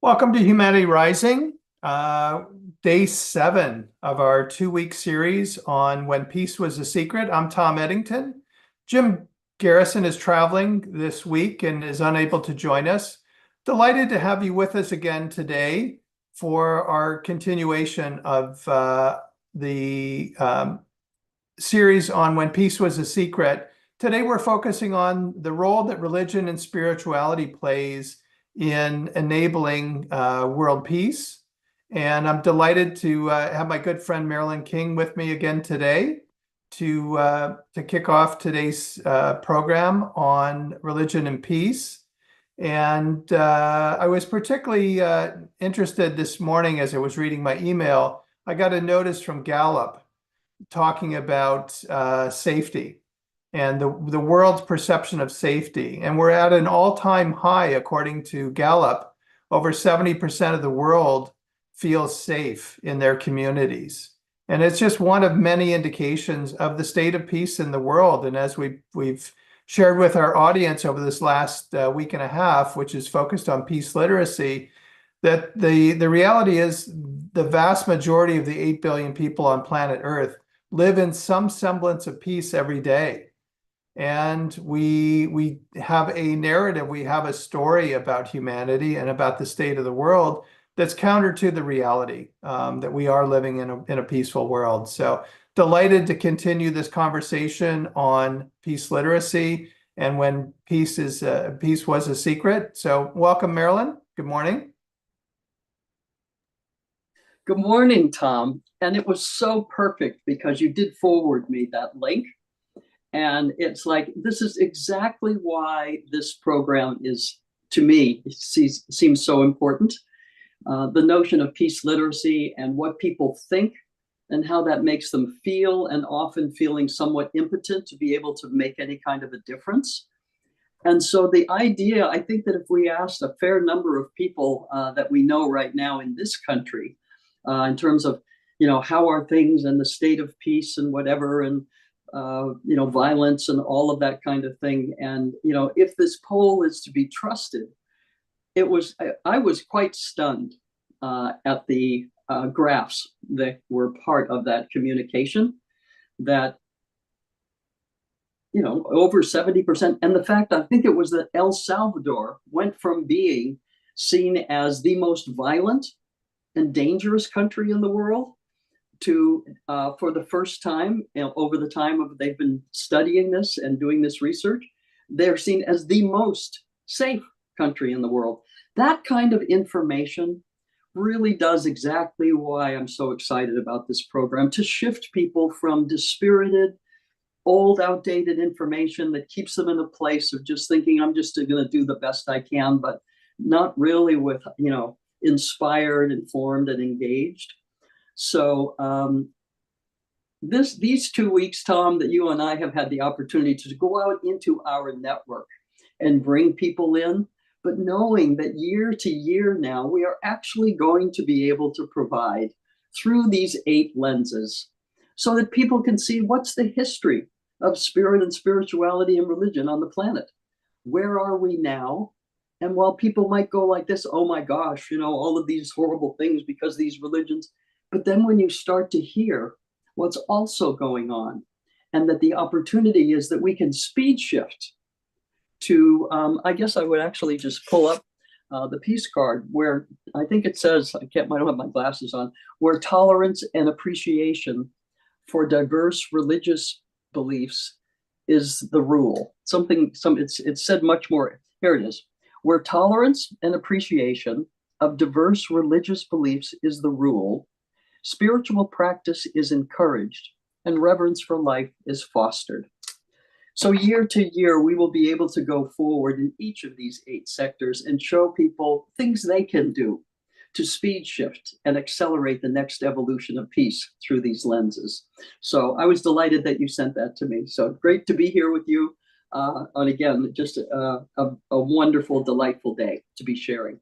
Welcome to Humanity Rising, day 7 of our 2-week series on When Peace Was a Secret. I'm Tom Eddington. Jim Garrison is traveling this week and is unable to join us. Delighted to have you with us again today for our continuation of the series on When Peace Was a Secret. Today we're focusing on the role that religion and spirituality plays in enabling world peace. And I'm delighted to have my good friend Marilyn King with me again today to kick off today's program on religion and peace. And I was particularly interested this morning as I was reading my email. I got a notice from Gallup talking about safety and the world's perception of safety. And we're at an all-time high, according to Gallup. Over 70% of the world feels safe in their communities. And it's just one of many indications of the state of peace in the world. And as we've shared with our audience over this last week and a half, which is focused on peace literacy, that the reality is the vast majority of the 8 billion people on planet Earth live in some semblance of peace every day. And we have a narrative, we have a story about humanity and about the state of the world that's counter to the reality that we are living in a peaceful world. So delighted to continue this conversation on peace literacy and when peace was a secret. So welcome, Marilyn. Good morning. Good morning, Tom. And it was so perfect because you did forward me that link. And it's like, this is exactly why this program is, to me, seems so important. The notion of peace literacy and what people think and how that makes them feel, and often feeling somewhat impotent to be able to make any kind of a difference. And so the idea, I think that if we asked a fair number of people that we know right now in this country, in terms of, how are things and the state of peace and whatever, and violence and all of that kind of thing. And, if this poll is to be trusted, I was quite stunned at the graphs that were part of that communication, that, over 70%. And the fact, I think it was that El Salvador went from being seen as the most violent and dangerous country in the world to, for the first time, over the time of they've been studying this and doing this research, they're seen as the most safe country in the world. That kind of information really does exactly why I'm so excited about this program, to shift people from dispirited, old, outdated information that keeps them in a place of just thinking, I'm just going to do the best I can, but not really with, inspired, informed, and engaged. So these 2 weeks, Tom, that you and I have had the opportunity to go out into our network and bring people in, but knowing that year to year now, we are actually going to be able to provide through these 8 lenses so that people can see what's the history of spirit and spirituality and religion on the planet. Where are we now? And while people might go like this, oh my gosh, all of these horrible things because these religions, but then when you start to hear what's also going on, and that the opportunity is that we can speed shift to, I guess I would actually just pull up the peace card where I think it says, I don't have my glasses on, where tolerance and appreciation for diverse religious beliefs is the rule. It's said much more, here it is, where tolerance and appreciation of diverse religious beliefs is the rule, spiritual practice is encouraged, and reverence for life is fostered. So year to year, we will be able to go forward in each of these 8 sectors and show people things they can do to speed shift and accelerate the next evolution of peace through these lenses. So I was delighted that you sent that to me. So great to be here with you. And again, just a wonderful, delightful day to be sharing.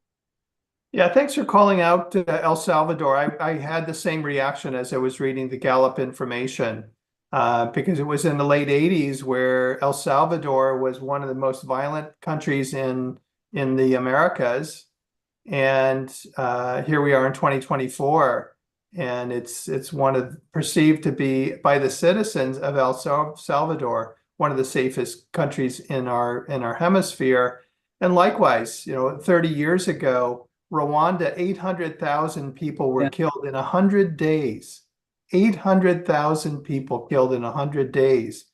Yeah, thanks for calling out El Salvador. I had the same reaction as I was reading the Gallup information, because it was in the late 80s where El Salvador was one of the most violent countries in the Americas. And here we are in 2024, and it's one of perceived to be by the citizens of El Salvador one of the safest countries in our hemisphere. And likewise, 30 years ago, Rwanda, 800,000 people were Yeah. killed in 100 days. 800,000 people killed in 100 days.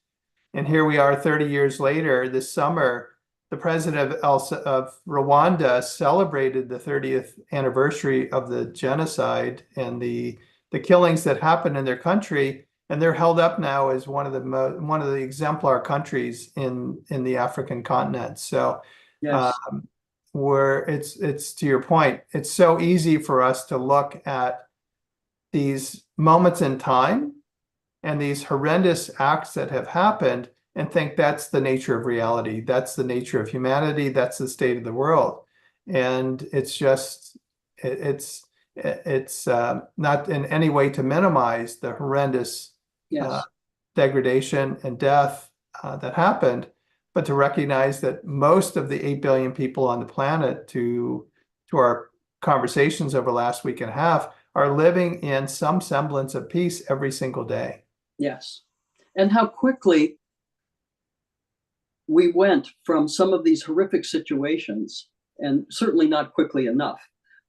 And here we are 30 years later, this summer, the president of Rwanda celebrated the 30th anniversary of the genocide and the killings that happened in their country. And they're held up now as one of the exemplar countries in the African continent. So Yes. where it's to your point, it's so easy for us to look at these moments in time and these horrendous acts that have happened and think that's the nature of reality. That's the nature of humanity. That's the state of the world. And it's just, it's not in any way to minimize the horrendous Yes. degradation and death that happened, but to recognize that most of the 8 billion people on the planet, to our conversations over the last week and a half, are living in some semblance of peace every single day. Yes. And how quickly we went from some of these horrific situations, and certainly not quickly enough,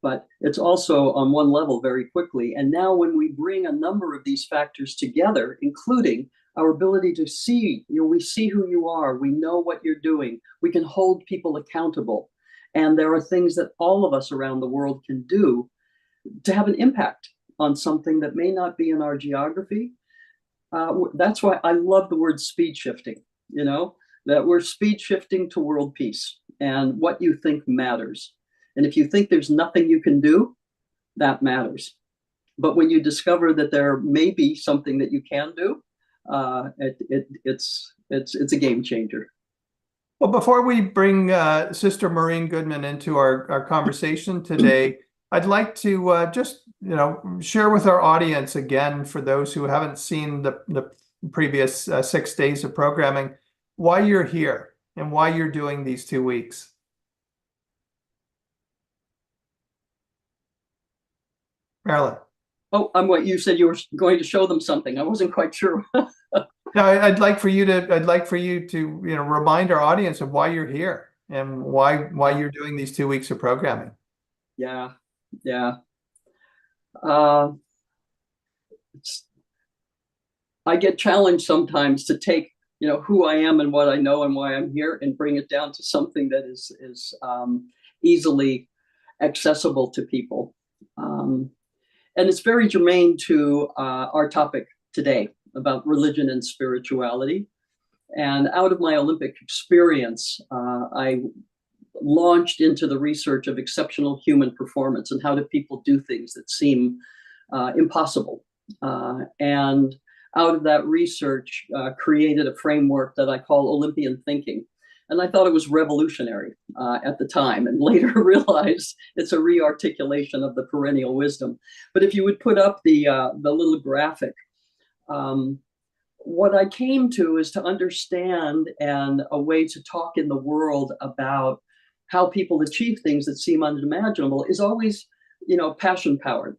but it's also on one level very quickly. And now when we bring a number of these factors together, including our ability to see, we see who you are, we know what you're doing, we can hold people accountable. And there are things that all of us around the world can do to have an impact on something that may not be in our geography. That's why I love the word speed shifting, that we're speed shifting to world peace, and what you think matters. And if you think there's nothing you can do, that matters. But when you discover that there may be something that you can do, it's a game changer. Well, before we bring Sister Maureen Goodman into our conversation today, I'd like to just share with our audience again, for those who haven't seen the previous 6 days of programming, why you're here and why you're doing these 2 weeks. Marilyn. Oh, what you said, you were going to show them something. I wasn't quite sure. No, I'd like for you to remind our audience of why you're here and why you're doing these 2 weeks of programming. Yeah. I get challenged sometimes to take who I am and what I know and why I'm here, and bring it down to something that is easily accessible to people. And it's very germane to our topic today about religion and spirituality. And out of my Olympic experience, I launched into the research of exceptional human performance and how do people do things that seem impossible. And out of that research, created a framework that I call Olympian thinking. And I thought it was revolutionary at the time, and later realized it's a re-articulation of the perennial wisdom. But if you would put up the little graphic, what I came to is to understand, and a way to talk in the world about how people achieve things that seem unimaginable is always, passion powered.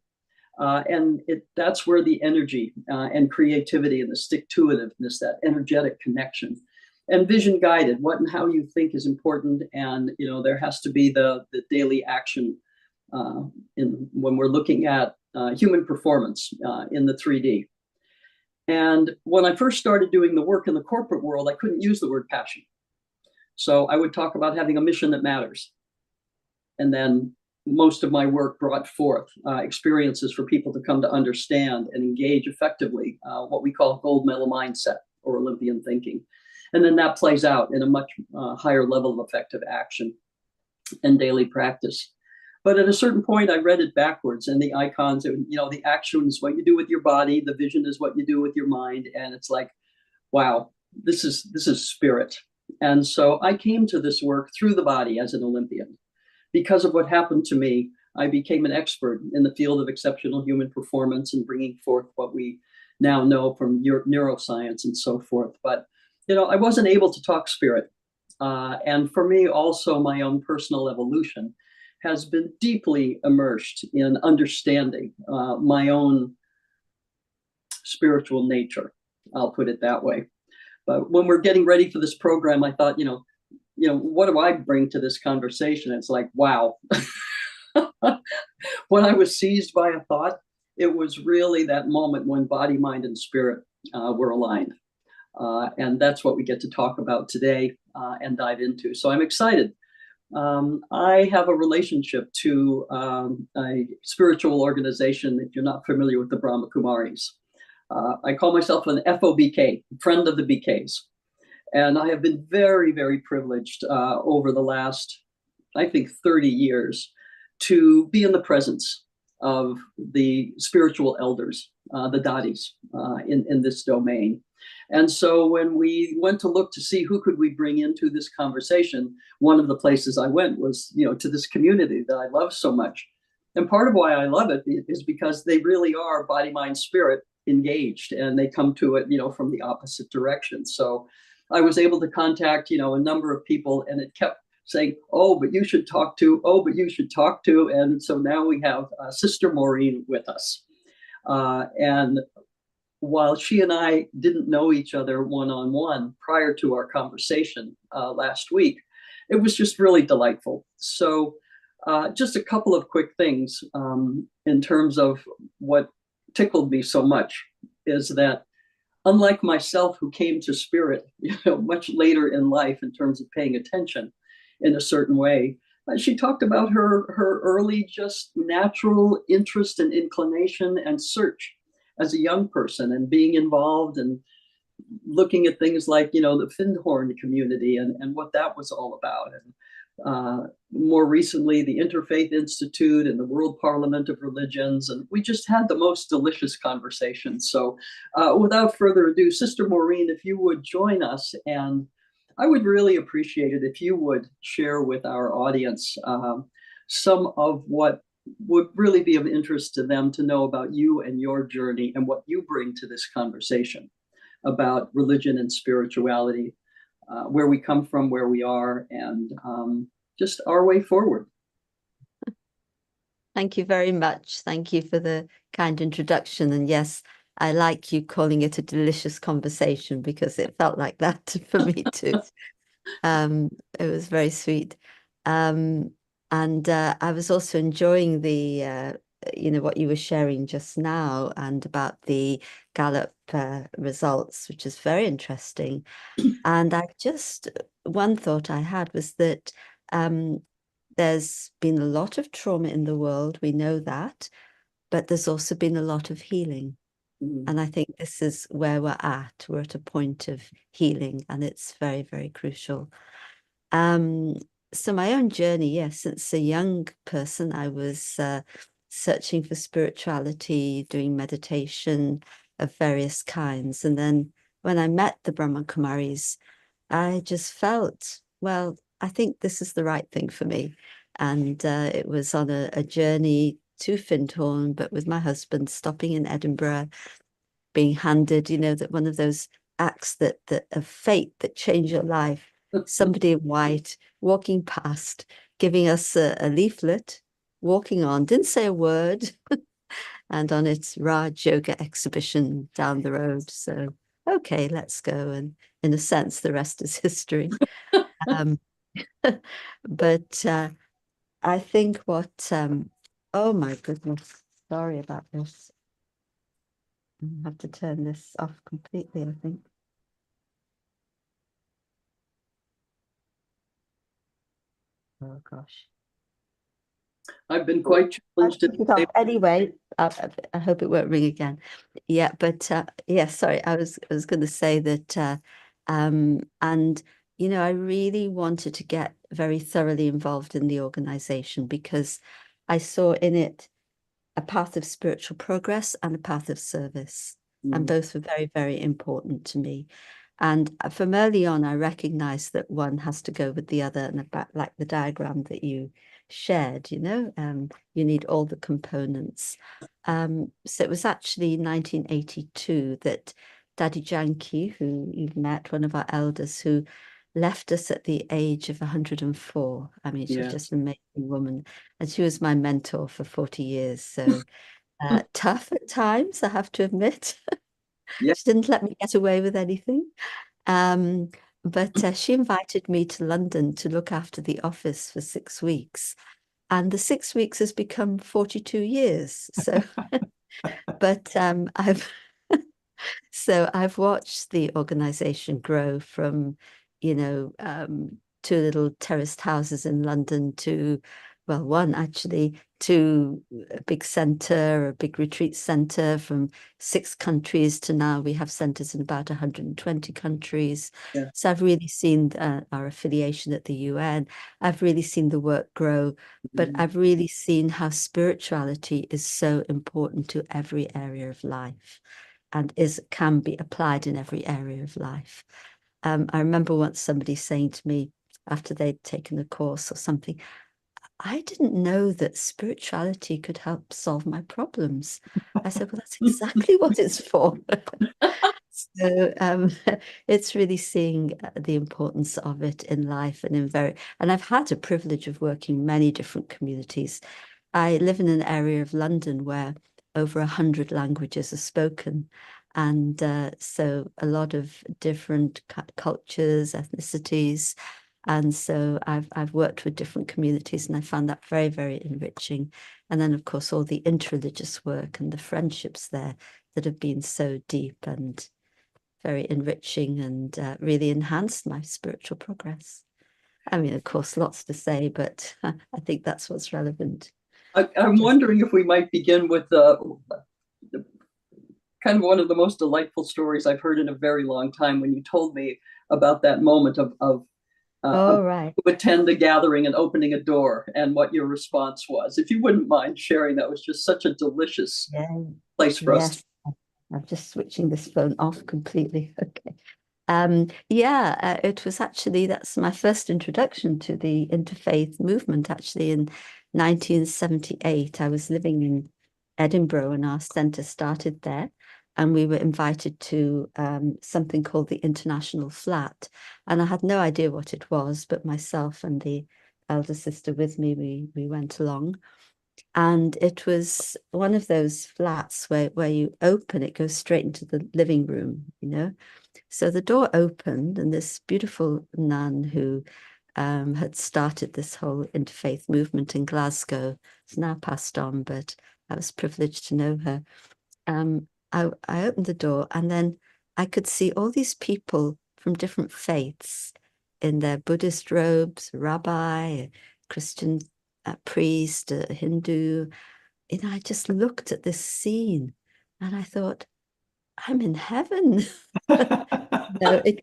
And that's where the energy and creativity and the stick-to-itiveness, that energetic connection, and vision guided, what and how you think is important. And there has to be the daily action when we're looking at human performance in the 3D. And when I first started doing the work in the corporate world, I couldn't use the word passion. So I would talk about having a mission that matters. And then most of my work brought forth experiences for people to come to understand and engage effectively, what we call gold medal mindset or Olympian thinking. And then that plays out in a much higher level of effective action and daily practice. But at a certain point, I read it backwards, and the icons, the action is what you do with your body, the vision is what you do with your mind. And it's like, wow, this is spirit. And so I came to this work through the body as an Olympian. Because of what happened to me, I became an expert in the field of exceptional human performance and bringing forth what we now know from neuroscience and so forth. But, I wasn't able to talk spirit. And for me, also my own personal evolution has been deeply immersed in understanding my own spiritual nature. I'll put it that way. But when we're getting ready for this program, I thought, what do I bring to this conversation? It's like, wow. When I was seized by a thought, it was really that moment when body, mind, and spirit were aligned. And that's what we get to talk about today and dive into. So I'm excited. I have a relationship to a spiritual organization, if you're not familiar with the Brahma Kumaris. I call myself an FOBK, friend of the BKs. And I have been very, very privileged over the last, I think, 30 years to be in the presence of the spiritual elders, the dadis, in this domain. And so when we went to look to see who could we bring into this conversation, one of the places I went was, to this community that I love so much. And part of why I love it is because they really are body, mind, spirit engaged, and they come to it, from the opposite direction. So I was able to contact, a number of people, and it kept saying, oh, but you should talk to, oh, but you should talk to. And so now we have Sister Maureen with us. And while she and I didn't know each other one-on-one prior to our conversation last week, it was just really delightful. So just a couple of quick things in terms of what tickled me so much is that, unlike myself, who came to spirit, much later in life in terms of paying attention in a certain way, she talked about her early, just natural interest and inclination and search as a young person, and being involved and looking at things like, the Findhorn community and what that was all about. And more recently, the Interfaith Institute and the World Parliament of Religions. And we just had the most delicious conversation. So without further ado, Sister Maureen, if you would join us, and I would really appreciate it if you would share with our audience some of what would really be of interest to them to know about you and your journey and what you bring to this conversation about religion and spirituality, where we come from, where we are, and just our way forward. Thank you very much. Thank you for the kind introduction. And yes, I like you calling it a delicious conversation, because it felt like that for me too. It was very sweet. And I was also enjoying the, what you were sharing just now, and about the Gallup results, which is very interesting. And one thought I had was that there's been a lot of trauma in the world, we know that, but there's also been a lot of healing. And I think this is where we're at. We're at a point of healing, and it's very, very crucial. So my own journey, yes, since a young person, I was searching for spirituality, doing meditation of various kinds. And then when I met the Brahma Kumaris, I just felt, well, I think this is the right thing for me. And it was on a journey to Findhorn, but with my husband, stopping in Edinburgh, being handed, that one of those acts that of fate that change your life. Somebody in white walking past, giving us a leaflet, walking on, didn't say a word, and on its Raj Yoga exhibition down the road. So, okay, let's go. And in a sense, the rest is history. But I think what, oh my goodness, sorry about this. I have to turn this off completely, I think. Oh gosh. I've been quite challenged. Anyway, I hope it won't ring again. Yeah, but yeah, sorry, I was going to say that, and I really wanted to get very thoroughly involved in the organization, because I saw in it a path of spiritual progress and a path of service, and both were very, very important to me. And from early on, I recognized that one has to go with the other, and about like the diagram that you shared, you need all the components. So it was actually 1982 that Daddy Janki, who you've met, one of our elders, who left us at the age of 104. I mean, she's Yeah. just an amazing woman. And she was my mentor for 40 years. So tough at times, I have to admit. Yeah. She didn't let me get away with anything. But she invited me to London to look after the office for 6 weeks. And the 6 weeks has become 42 years. So, but I've watched the organization grow from, two little terraced houses in London to, well, one actually, to a big center, a big retreat center, from 6 countries to now we have centers in about 120 countries. Yeah. So I've really seen our affiliation at the UN. I've really seen the work grow, but I've really seen how spirituality is so important to every area of life and can be applied in every area of life. I remember once somebody saying to me after they'd taken a course or something, I didn't know that spirituality could help solve my problems. I said, well, that's exactly what it's for. So it's really seeing the importance of it in life and I've had a privilege of working many different communities. I live in an area of London where over 100 languages are spoken. And so a lot of different cultures, ethnicities. And so I've worked with different communities and I found that very, very enriching. And then, of course, all the interreligious work and the friendships there that have been so deep and very enriching and really enhanced my spiritual progress. I mean, of course, lots to say, but I think that's what's relevant. I'm wondering if we might begin with kind of one of the most delightful stories I've heard in a very long time when you told me about that moment of Right. to attend a gathering and opening a door and what your response was. If you wouldn't mind sharing, that was just such a delicious place for us. Yes. I'm just switching this phone off completely. Okay. It was actually, that's my first introduction to the interfaith movement, actually, in 1978. I was living in Edinburgh and our centre started there. And we were invited to something called the International Flat. And I had no idea what it was, but myself and the elder sister with me, we went along. And it was one of those flats where you open, it goes straight into the living room, So the door opened, and this beautiful nun who had started this whole interfaith movement in Glasgow has now passed on, but I was privileged to know her. I opened the door, and then I could see all these people from different faiths in their Buddhist robes, rabbi, a Christian priest, a Hindu. And I just looked at this scene and I thought, I'm in heaven. It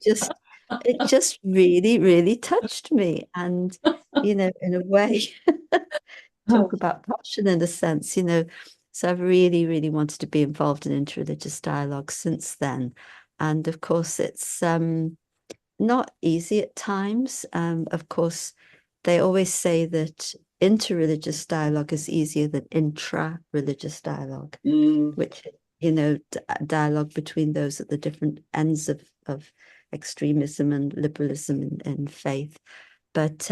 just really, really touched me. And, in a way, talk about passion in a sense, So I've really, really wanted to be involved in interreligious dialogue since then. And of course, it's not easy at times. Of course, they always say that interreligious dialogue is easier than intra-religious dialogue, which, dialogue between those at the different ends of extremism and liberalism in faith. But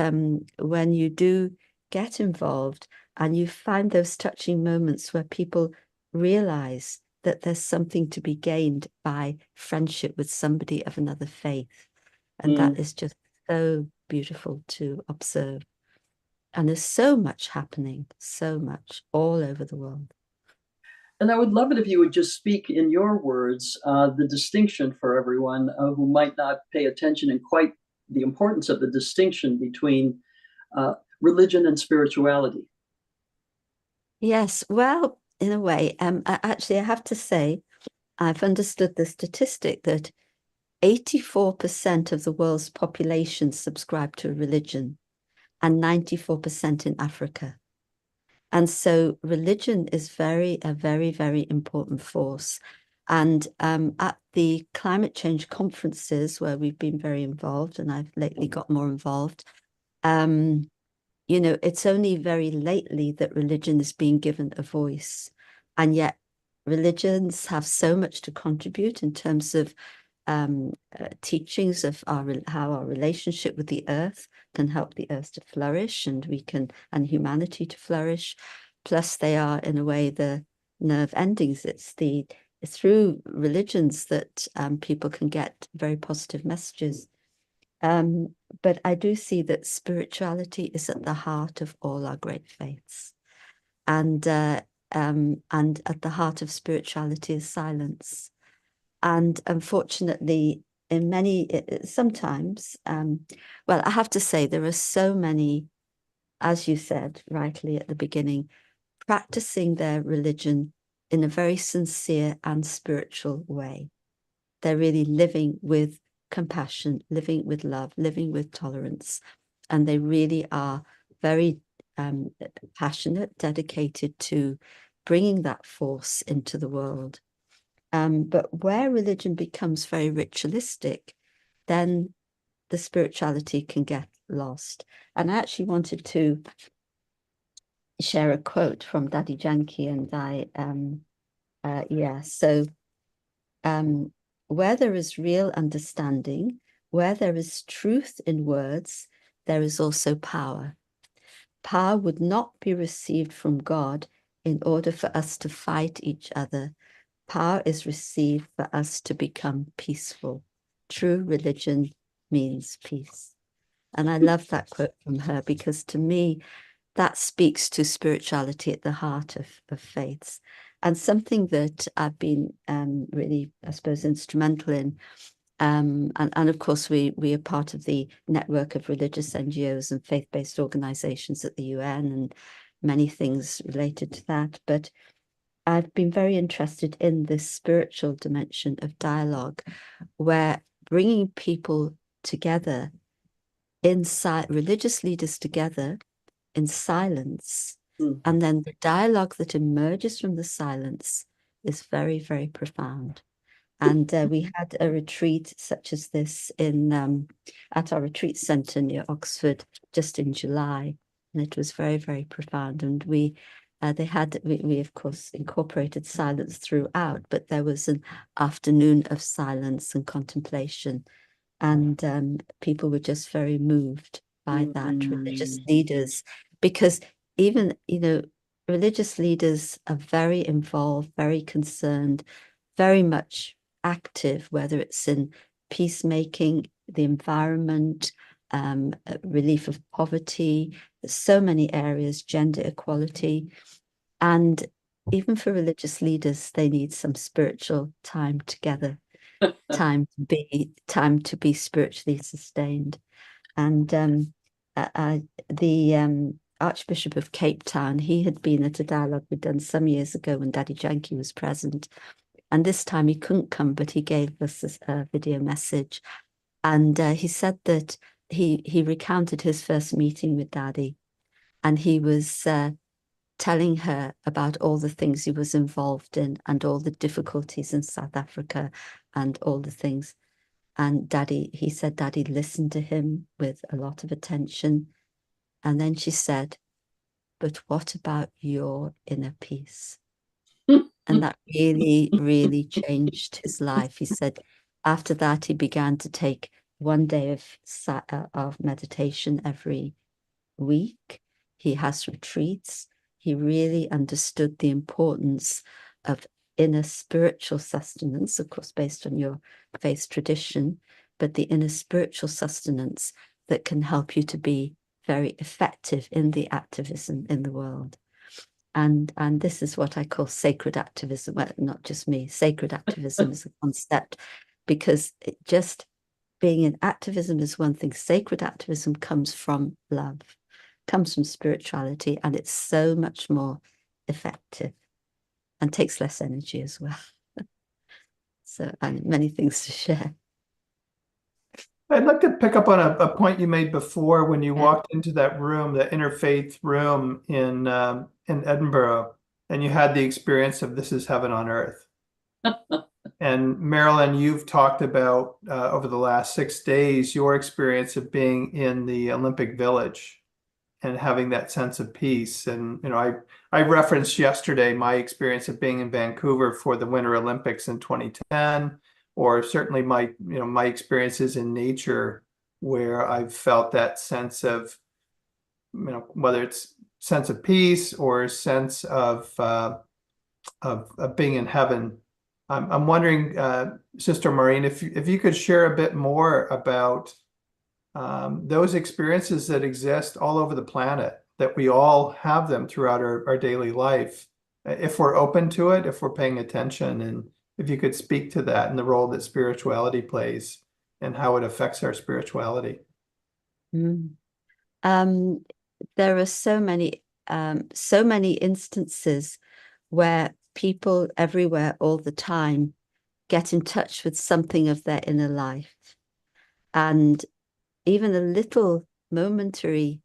when you do get involved and you find those touching moments where people realize that there's something to be gained by friendship with somebody of another faith, and that is just so beautiful to observe. And there's so much happening, so much all over the world. And I would love it if you would just speak in your words the distinction for everyone who might not pay attention and quite the importance of the distinction between religion and spirituality. Yes, well, in a way, actually, I have to say, I've understood the statistic that 84% of the world's population subscribe to a religion and 94% in Africa. And so religion is a very, very important force. And at the climate change conferences where we've been very involved, and I've lately got more involved, it's only very lately that religion is being given a voice. And yet religions have so much to contribute in terms of teachings of how our relationship with the earth can help the earth to flourish, and humanity to flourish. Plus, they are in a way the nerve endings. It's through religions that people can get very positive messages. But I do see that spirituality is at the heart of all our great faiths, and at the heart of spirituality is silence. And unfortunately, sometimes, well, I have to say there are so many, as you said rightly at the beginning, practicing their religion in a very sincere and spiritual way. They're really living with compassion, living with love, living with tolerance, and they really are very passionate, dedicated to bringing that force into the world. But where religion becomes very ritualistic, then the spirituality can get lost. And I actually wanted to share a quote from Daddy Yankee, and where there is real understanding, where there is truth in words, there is also power. Power would not be received from God in order for us to fight each other. Power is received for us to become peaceful. True religion means peace. And I love that quote from her, because to me, that speaks to spirituality at the heart of faiths, and something that I've been really, I suppose, instrumental in. And of course, we are part of the network of religious NGOs and faith-based organizations at the UN and many things related to that. But I've been very interested in this spiritual dimension of dialogue, where bringing people together, religious leaders together in silence, and then the dialogue that emerges from the silence is very, very profound. And we had a retreat such as this at our retreat centre near Oxford just in July, and it was very, very profound. And we of course incorporated silence throughout, but there was an afternoon of silence and contemplation, and people were just very moved by that. Religious leaders, because even, religious leaders are very involved, very concerned, very much active, whether it's in peacemaking, the environment, relief of poverty, so many areas, gender equality. And even for religious leaders, they need some spiritual time together, time to be spiritually sustained. And the Archbishop of Cape Town, he had been at a dialogue we'd done some years ago when Daddy Yankee was present. And this time he couldn't come, but he gave us a video message. And he said that he recounted his first meeting with Daddy, and he was telling her about all the things he was involved in and all the difficulties in South Africa and all the things. And he said Daddy listened to him with a lot of attention. And then she said, "But what about your inner peace?" And that really, really changed his life. He said after that, he began to take one day of meditation every week. He has retreats. He really understood the importance of inner spiritual sustenance, of course, based on your faith tradition, but the inner spiritual sustenance that can help you to be very effective in the activism in the world. And this is what I call sacred activism. Well, not just me, sacred activism is a concept, because just being in activism is one thing. Sacred activism comes from love, comes from spirituality, and it's so much more effective and takes less energy as well. So, and many things to share. I'd like to pick up on a point you made before when you walked into that room, the interfaith room in Edinburgh, and you had the experience of this is heaven on earth. And Marilyn, you've talked about over the last 6 days your experience of being in the Olympic Village and having that sense of peace. And I referenced yesterday my experience of being in Vancouver for the Winter Olympics in 2010, or certainly my experiences in nature where I've felt that sense of, whether it's sense of peace or sense of being in heaven. I'm wondering, Sister Maureen, if you could share a bit more about those experiences that exist all over the planet, that we all have them throughout our daily life, if we're open to it, if we're paying attention, and if you could speak to that and the role that spirituality plays and how it affects our spirituality. Mm. There are so many instances where people everywhere all the time get in touch with something of their inner life. And even a little momentary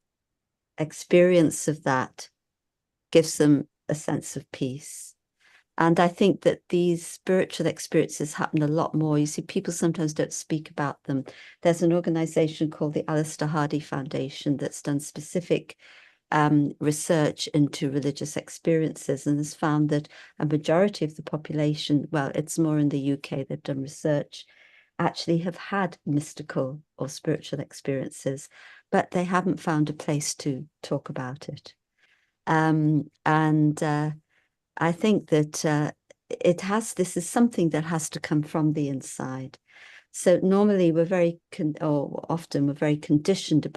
experience of that gives them a sense of peace. And I think that these spiritual experiences happen a lot more. You see, people sometimes don't speak about them. There's an organization called the Alistair Hardy Foundation that's done specific research into religious experiences and has found that a majority of the population, well, it's more in the UK, they've done research, actually have had mystical or spiritual experiences, but they haven't found a place to talk about it. I think that this is something that has to come from the inside. So normally often we're very conditioned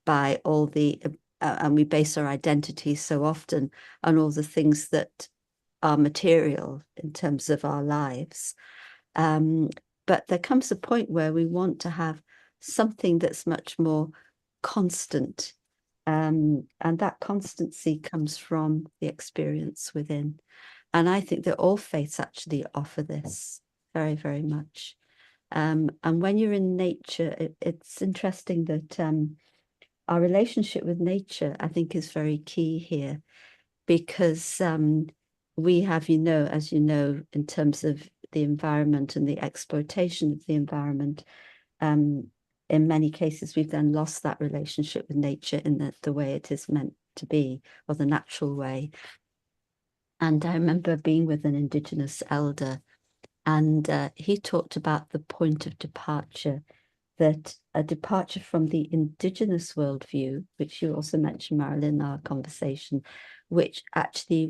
by all the, and we base our identity so often on all the things that are material in terms of our lives. But there comes a point where we want to have something that's much more constant. And that constancy comes from the experience within. And I think that all faiths actually offer this very, very much. And when you're in nature, it's interesting that our relationship with nature, I think, is very key here, because we have, as you know, in terms of the environment and the exploitation of the environment, in many cases, we've then lost that relationship with nature in the way it is meant to be, or the natural way. And I remember being with an Indigenous elder, and he talked about the point of departure, that a departure from the Indigenous worldview, which you also mentioned, Marilyn, in our conversation, which actually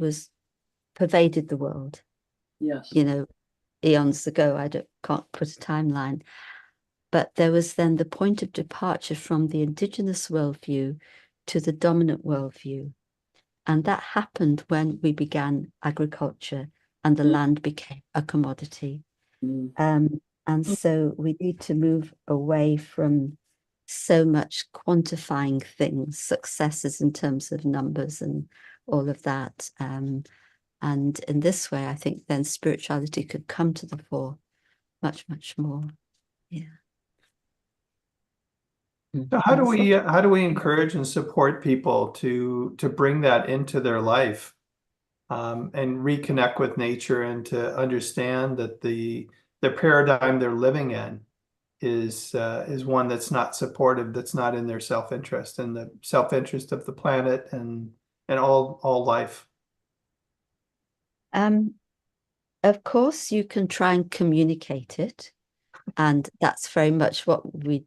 pervaded the world. Yes. Eons ago. Can't put a timeline. But there was then the point of departure from the Indigenous worldview to the dominant worldview. And that happened when we began agriculture and the land became a commodity. And so we need to move away from so much quantifying things, successes in terms of numbers and all of that. And in this way, I think then spirituality could come to the fore much, much more. Yeah. So how do we encourage and support people to bring that into their life, and reconnect with nature, and to understand that the paradigm they're living in is one that's not supportive, that's not in their self-interest and the self-interest of the planet and all life? Of course, you can try and communicate it. And that's very much what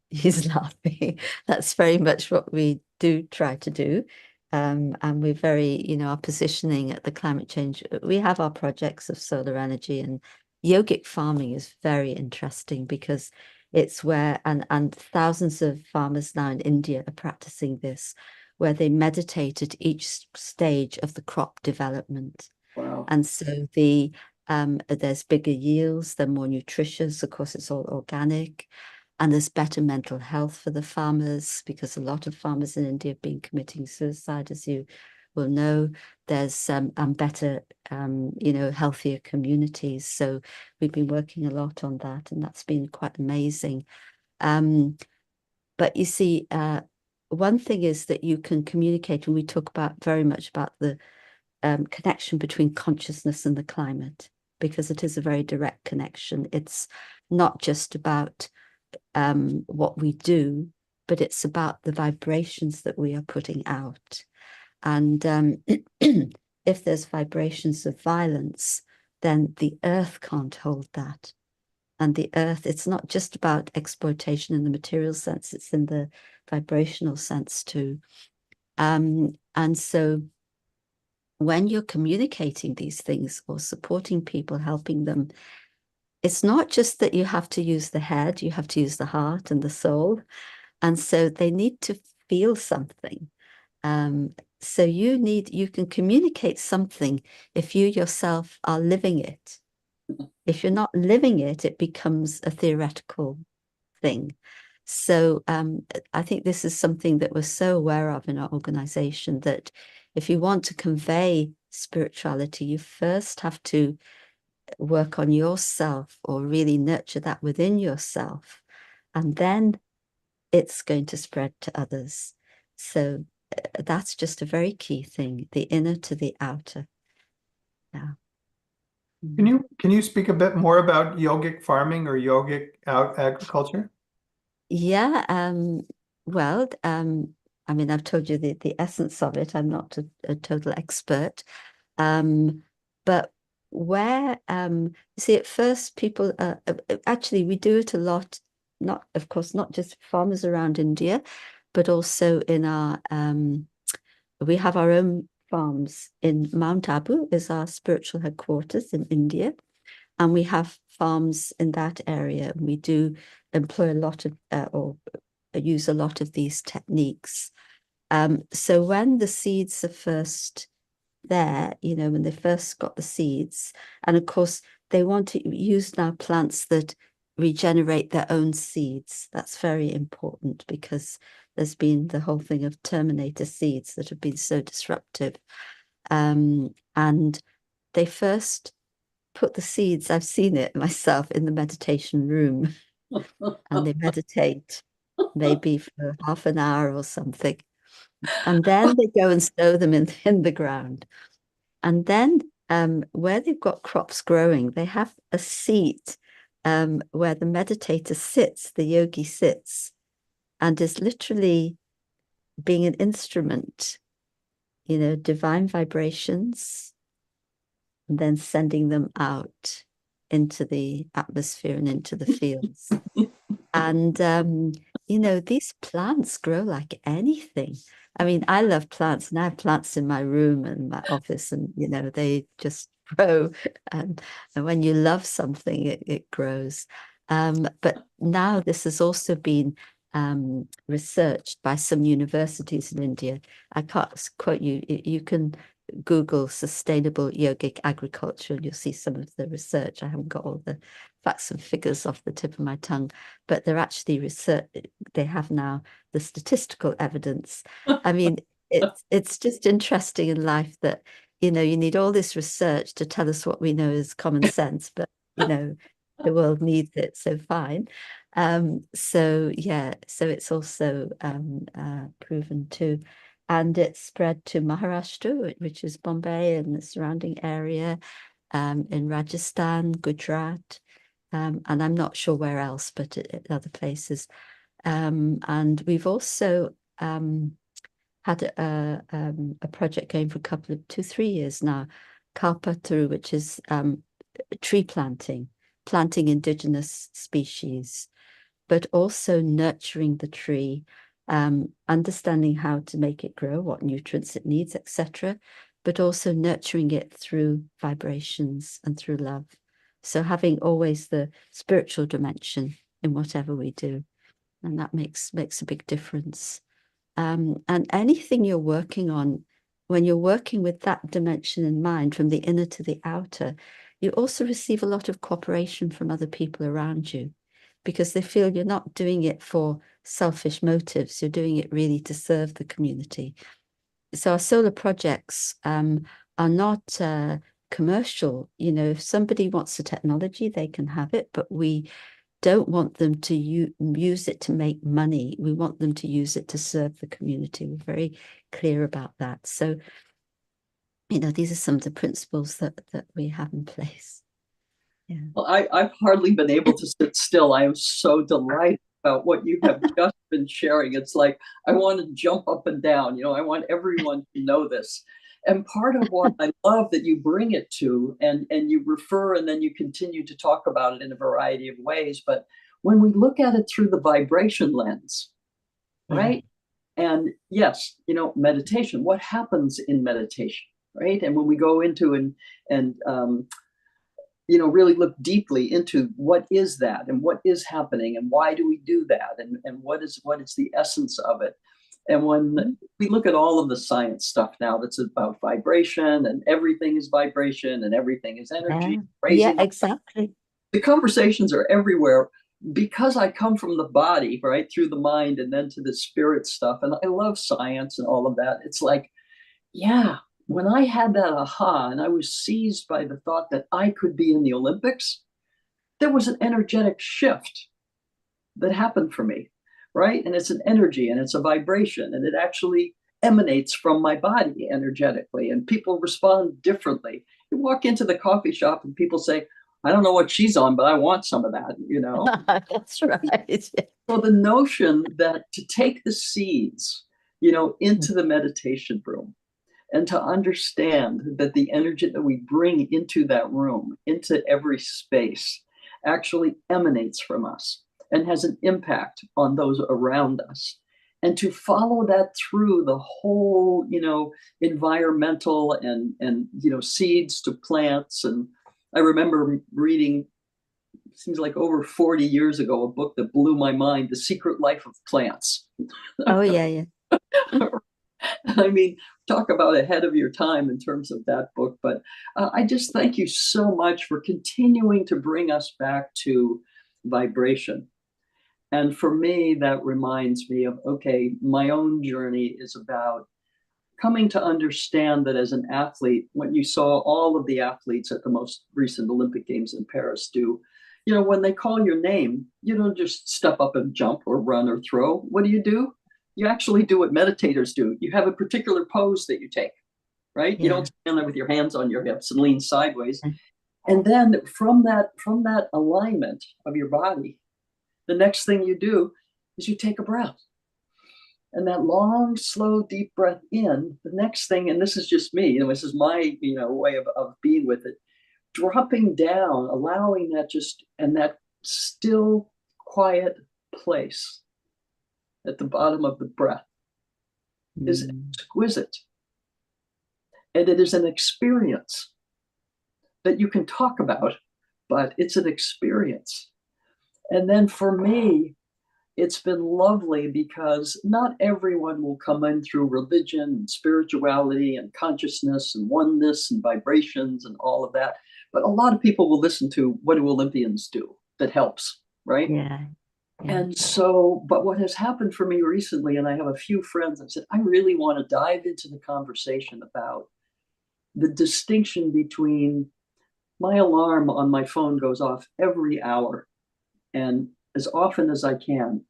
he's laughing. That's very much what we do try to do. And we're very, our positioning at the climate change, we have our projects of solar energy, and yogic farming is very interesting because it's where, and thousands of farmers now in India are practicing this, where they meditate at each stage of the crop development. Wow. And so there's bigger yields, they're more nutritious, of course it's all organic, and there's better mental health for the farmers, because a lot of farmers in India have been committing suicide, as you will know. There's better, healthier communities. So we've been working a lot on that, and that's been quite amazing. But you see, one thing is that you can communicate, and we talk very much about the connection between consciousness and the climate, because it is a very direct connection. It's not just about what we do, but it's about the vibrations that we are putting out. And if there's vibrations of violence, then the earth can't hold that. and the earth. It's not just about exploitation in the material sense, it's in the vibrational sense too. And so when you're communicating these things or supporting people, helping them, it's not just that you have to use the head, you have to use the heart and the soul. And so they need to feel something. So you can communicate something if you yourself are living it. If you're not living it, it becomes a theoretical thing. So I think this is something that we're so aware of in our organization, that if you want to convey spirituality, you first have to work on yourself or really nurture that within yourself. And then it's going to spread to others. So that's just a very key thing, the inner to the outer. Yeah. Can you speak a bit more about yogic farming or yogic agriculture? Yeah, well, I mean, I've told you the essence of it. I'm not a total expert. But where, you see, at first people, actually, we do it a lot, not, of course, not just farmers around India, but also in our, we have our own farms in Mount Abu is our spiritual headquarters in India. And we have farms in that area. We do employ a lot of, or use a lot of these techniques. So when the seeds are first there, you know, when they first got the seeds, and of course they want to use now plants that regenerate their own seeds. That's very important because there's been the whole thing of terminator seeds that have been so disruptive. And they first put the seeds, I've seen it myself, in the meditation room, and they meditate maybe for half an hour or something. And then they go and sow them in the ground. And then where they've got crops growing, they have a seat where the meditator sits, the yogi sits, and is literally being an instrument, you know, divine vibrations, and then sending them out into the atmosphere and into the fields. And, you know, these plants grow like anything. I mean, I love plants, and I have plants in my room and my office, and, you know, they just grow. And when you love something, it grows. But now this has also been researched by some universities in India. I can't quote you. You can Google sustainable yogic agriculture, and you'll see some of the research. I haven't got all the facts and figures off the tip of my tongue, but they're actually research. They have now the statistical evidence. I mean, it's just interesting in life that, you know, you need all this research to tell us what we know is common sense, but, you know, the world needs it, so fine. So yeah, so it's also proven too. And it's spread to Maharashtra, which is Bombay and the surrounding area, in Rajasthan, Gujarat, and I'm not sure where else, but at other places. And we've also had a project going for a couple of 2-3 years now, Kalpataru, which is tree planting indigenous species, but also nurturing the tree, understanding how to make it grow, what nutrients it needs, etc., but also nurturing it through vibrations and through love. So having always the spiritual dimension in whatever we do, and that makes a big difference. And anything you're working on, when you're working with that dimension in mind, from the inner to the outer, you also receive a lot of cooperation from other people around you, because they feel you're not doing it for selfish motives. You're doing it really to serve the community. So our solar projects are not commercial. You know, if somebody wants the technology, they can have it, but we don't want them to use it to make money. We want them to use it to serve the community. We're very clear about that. So, you know, these are some of the principles that we have in place. Yeah. Well, I've hardly been able to sit still. I am so delighted about what you have just been sharing. It's like I want to jump up and down. You know, I want everyone to know this. And part of what I love that you bring it to, and you refer, and then you continue to talk about it in a variety of ways. But when we look at it through the vibration lens, right? And yes, meditation, what happens in meditation, right? And when we go into and really look deeply into what is that and what is happening and why do we do that and what is the essence of it. And when we look at all of the science stuff now that's about vibration and everything is vibration and everything is energy. Yeah, exactly. The conversations are everywhere because I come from the body, right, through the mind and then to the spirit stuff. And I love science and all of that. It's like, yeah, when I had that aha and I was seized by the thought that I could be in the Olympics, there was an energetic shift that happened for me, right? And it's an energy and it's a vibration and it actually emanates from my body energetically and people respond differently. You walk into the coffee shop and people say, I don't know what she's on, but I want some of that, That's right. So the notion that to take the seeds, into the meditation room and to understand that the energy that we bring into that room, into every space, actually emanates from us and has an impact on those around us. And to follow that through the whole, environmental and seeds to plants. And I remember reading, seems like over 40 years ago, a book that blew my mind, The Secret Life of Plants. Oh, yeah. I mean, talk about ahead of your time in terms of that book. But I just thank you so much for continuing to bring us back to vibration. And for me, that reminds me of, okay, my own journey is about coming to understand that as an athlete, when you saw all of the athletes at the most recent Olympic Games in Paris do, when they call your name, you don't just step up and jump or run or throw. What do? You actually do what meditators do. You have a particular pose that you take, right? Yeah. You don't stand there with your hands on your hips and lean sideways. And then from that alignment of your body, the next thing you do is you take a breath. And that long, slow, deep breath in, the next thing, and this is just me, this is my, way of being with it, dropping down, allowing that that still, quiet place at the bottom of the breath is exquisite. And it is an experience that you can talk about, but it's an experience. And then for me, it's been lovely because not everyone will come in through religion and spirituality and consciousness and oneness and vibrations and all of that. But a lot of people will listen to what do Olympians do that helps, right? Yeah. And so, but what has happened for me recently, and I have a few friends, I've said, I really want to dive into the conversation about the distinction between my alarm on my phone goes off every hour. And as often as I can,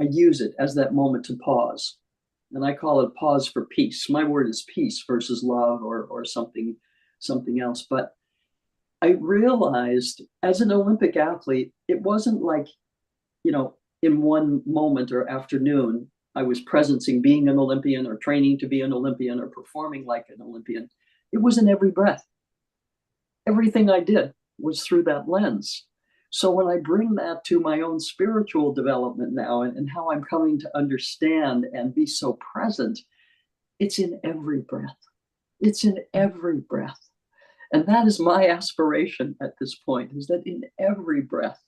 I use it as that moment to pause. And I call it pause for peace. My word is peace versus love or something else. But I realized as an Olympic athlete, it wasn't like, in one moment or afternoon, I was presencing being an Olympian or training to be an Olympian or performing like an Olympian. It was in every breath. Everything I did was through that lens. So when I bring that to my own spiritual development now and how I'm coming to understand and be so present, it's in every breath. It's in every breath. And that is my aspiration at this point, is that in every breath,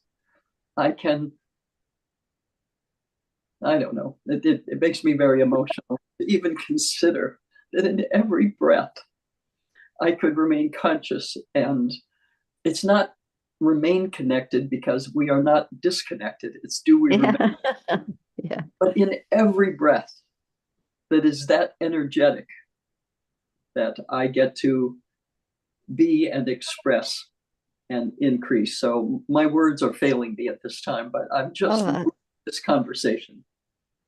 I can, I don't know, it makes me very emotional to even consider that in every breath, I could remain conscious. And it's not remain connected because we are not disconnected. It's do we remain? Yeah. But in every breath that is that energetic, that I get to be and express and increase. So my words are failing me at this time, but I'm just this conversation.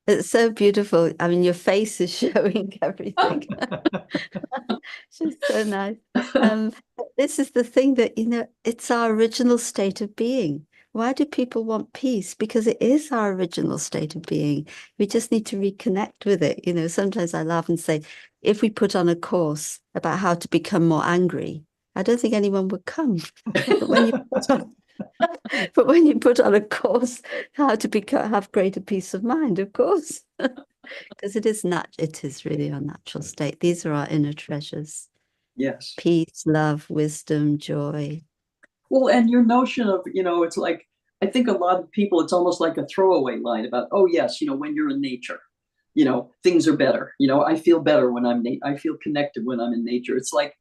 It's so beautiful. I mean, your face is showing everything. It's just so nice. This is the thing that, it's our original state of being. Why do people want peace? Because it is our original state of being. We just need to reconnect with it. You know, sometimes I laugh and say, if we put on a course about how to become more angry, I don't think anyone would come. But when you put on, but when you put on a course how to have greater peace of mind, of course, because it is really our natural state. These are our inner treasures. Yes. Peace, love, wisdom, joy. Well, and your notion of, it's like, I think a lot of people, it's almost like a throwaway line about, oh, yes, when you're in nature, things are better. I feel better when I feel connected when I'm in nature. It's like,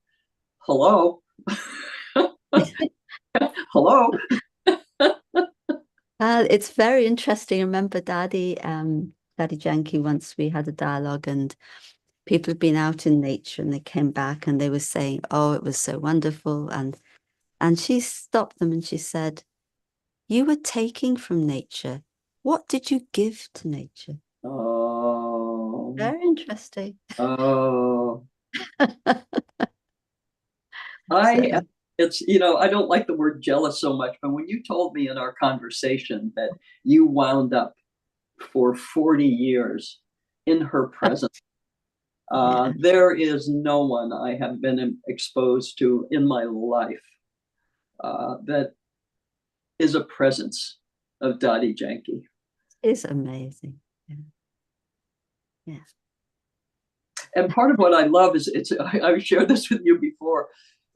hello, hello. It's very interesting. I remember Daddy Janky, once we had a dialogue, and people had been out in nature and they came back and they were saying, oh, it was so wonderful. And she stopped them and she said, you were taking from nature. What did you give to nature? Oh, Very interesting. oh. So, It's, I don't like the word jealous so much, but when you told me in our conversation that you wound up for 40 years in her presence, yeah. there is no one I have been exposed to in my life that is a presence of Dadi Janki. It's amazing. Yeah. Yeah. And part of what I love is I've shared this with you before,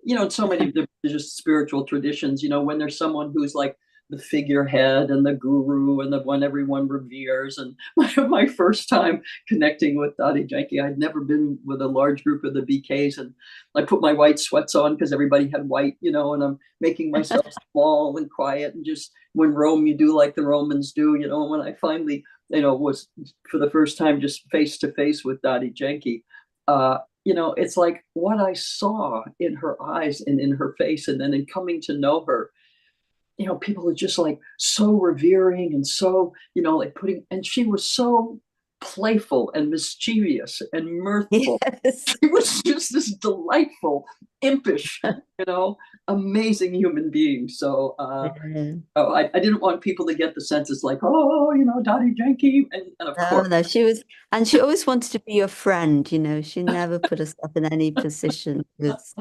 in so many of the religious spiritual traditions, when there's someone who's like the figurehead and the guru and the one everyone reveres. And my first time connecting with Dadi Janki, I'd never been with a large group of the BKs. And I put my white sweats on because everybody had white, and I'm making myself small and quiet. And just when Rome, you do like the Romans do, when I finally, was for the first time just face to face with Dadi Janki, it's like what I saw in her eyes and in her face. And then in coming to know her, people are just like so revering and so, like and she was so playful and mischievous and mirthful. Yes. She was just this delightful, impish, amazing human being. So I didn't want people to get the sense it's like, oh, Dadi Janki. And of course. No, she was, and she always wanted to be your friend, she never put herself in any position. It was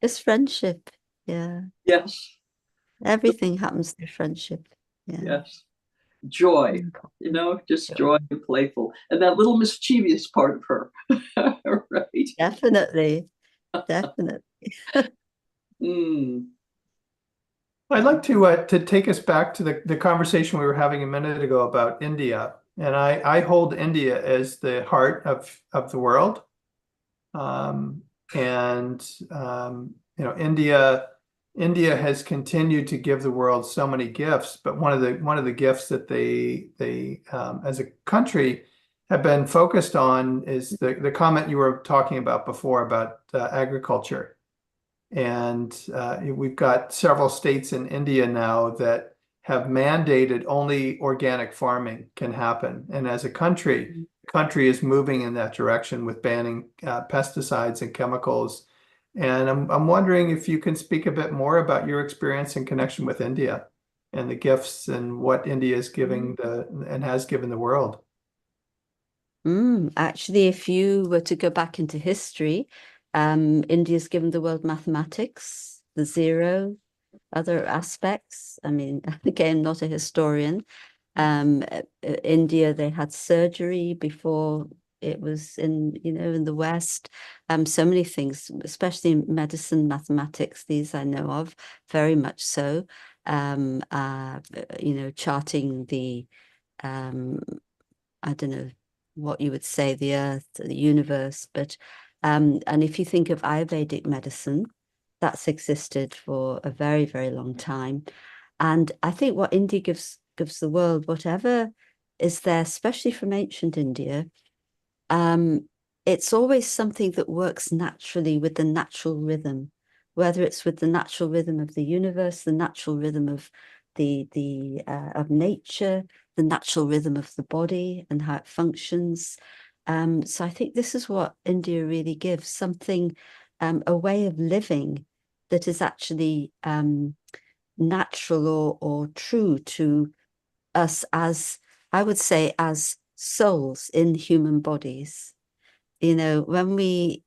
just friendship. Yeah. Yes. Everything happens through friendship. Yeah. Yes. Joy, just joy and playful. And that little mischievous part of her. Right. Definitely. Definitely. Mm. I'd like to take us back to the conversation we were having a minute ago about India. And I hold India as the heart of the world. India has continued to give the world so many gifts, but one of the gifts that they as a country have been focused on is the comment you were talking about before about agriculture. And we've got several states in India now that have mandated only organic farming can happen. And as a country, the country is moving in that direction with banning pesticides and chemicals. And I'm wondering if you can speak a bit more about your experience in connection with India and the gifts and what India is giving and has given the world. Actually, if you were to go back into history, India's given the world mathematics, the zero, other aspects. I mean, again, not a historian. India, they had surgery before it was in the West. So many things, especially in medicine, mathematics, these I know of very much so. Charting the, I don't know what you would say, the earth, the universe, but and if you think of Ayurvedic medicine, that's existed for a very, very long time. And I think what India gives the world, whatever is there, especially from ancient India, it's always something that works naturally with the natural rhythm, whether it's with the natural rhythm of the universe, the natural rhythm of of nature, the natural rhythm of the body and how it functions. So I think this is what India really gives, something, a way of living that is actually natural or true to us as, I would say, as souls in human bodies. You know, when we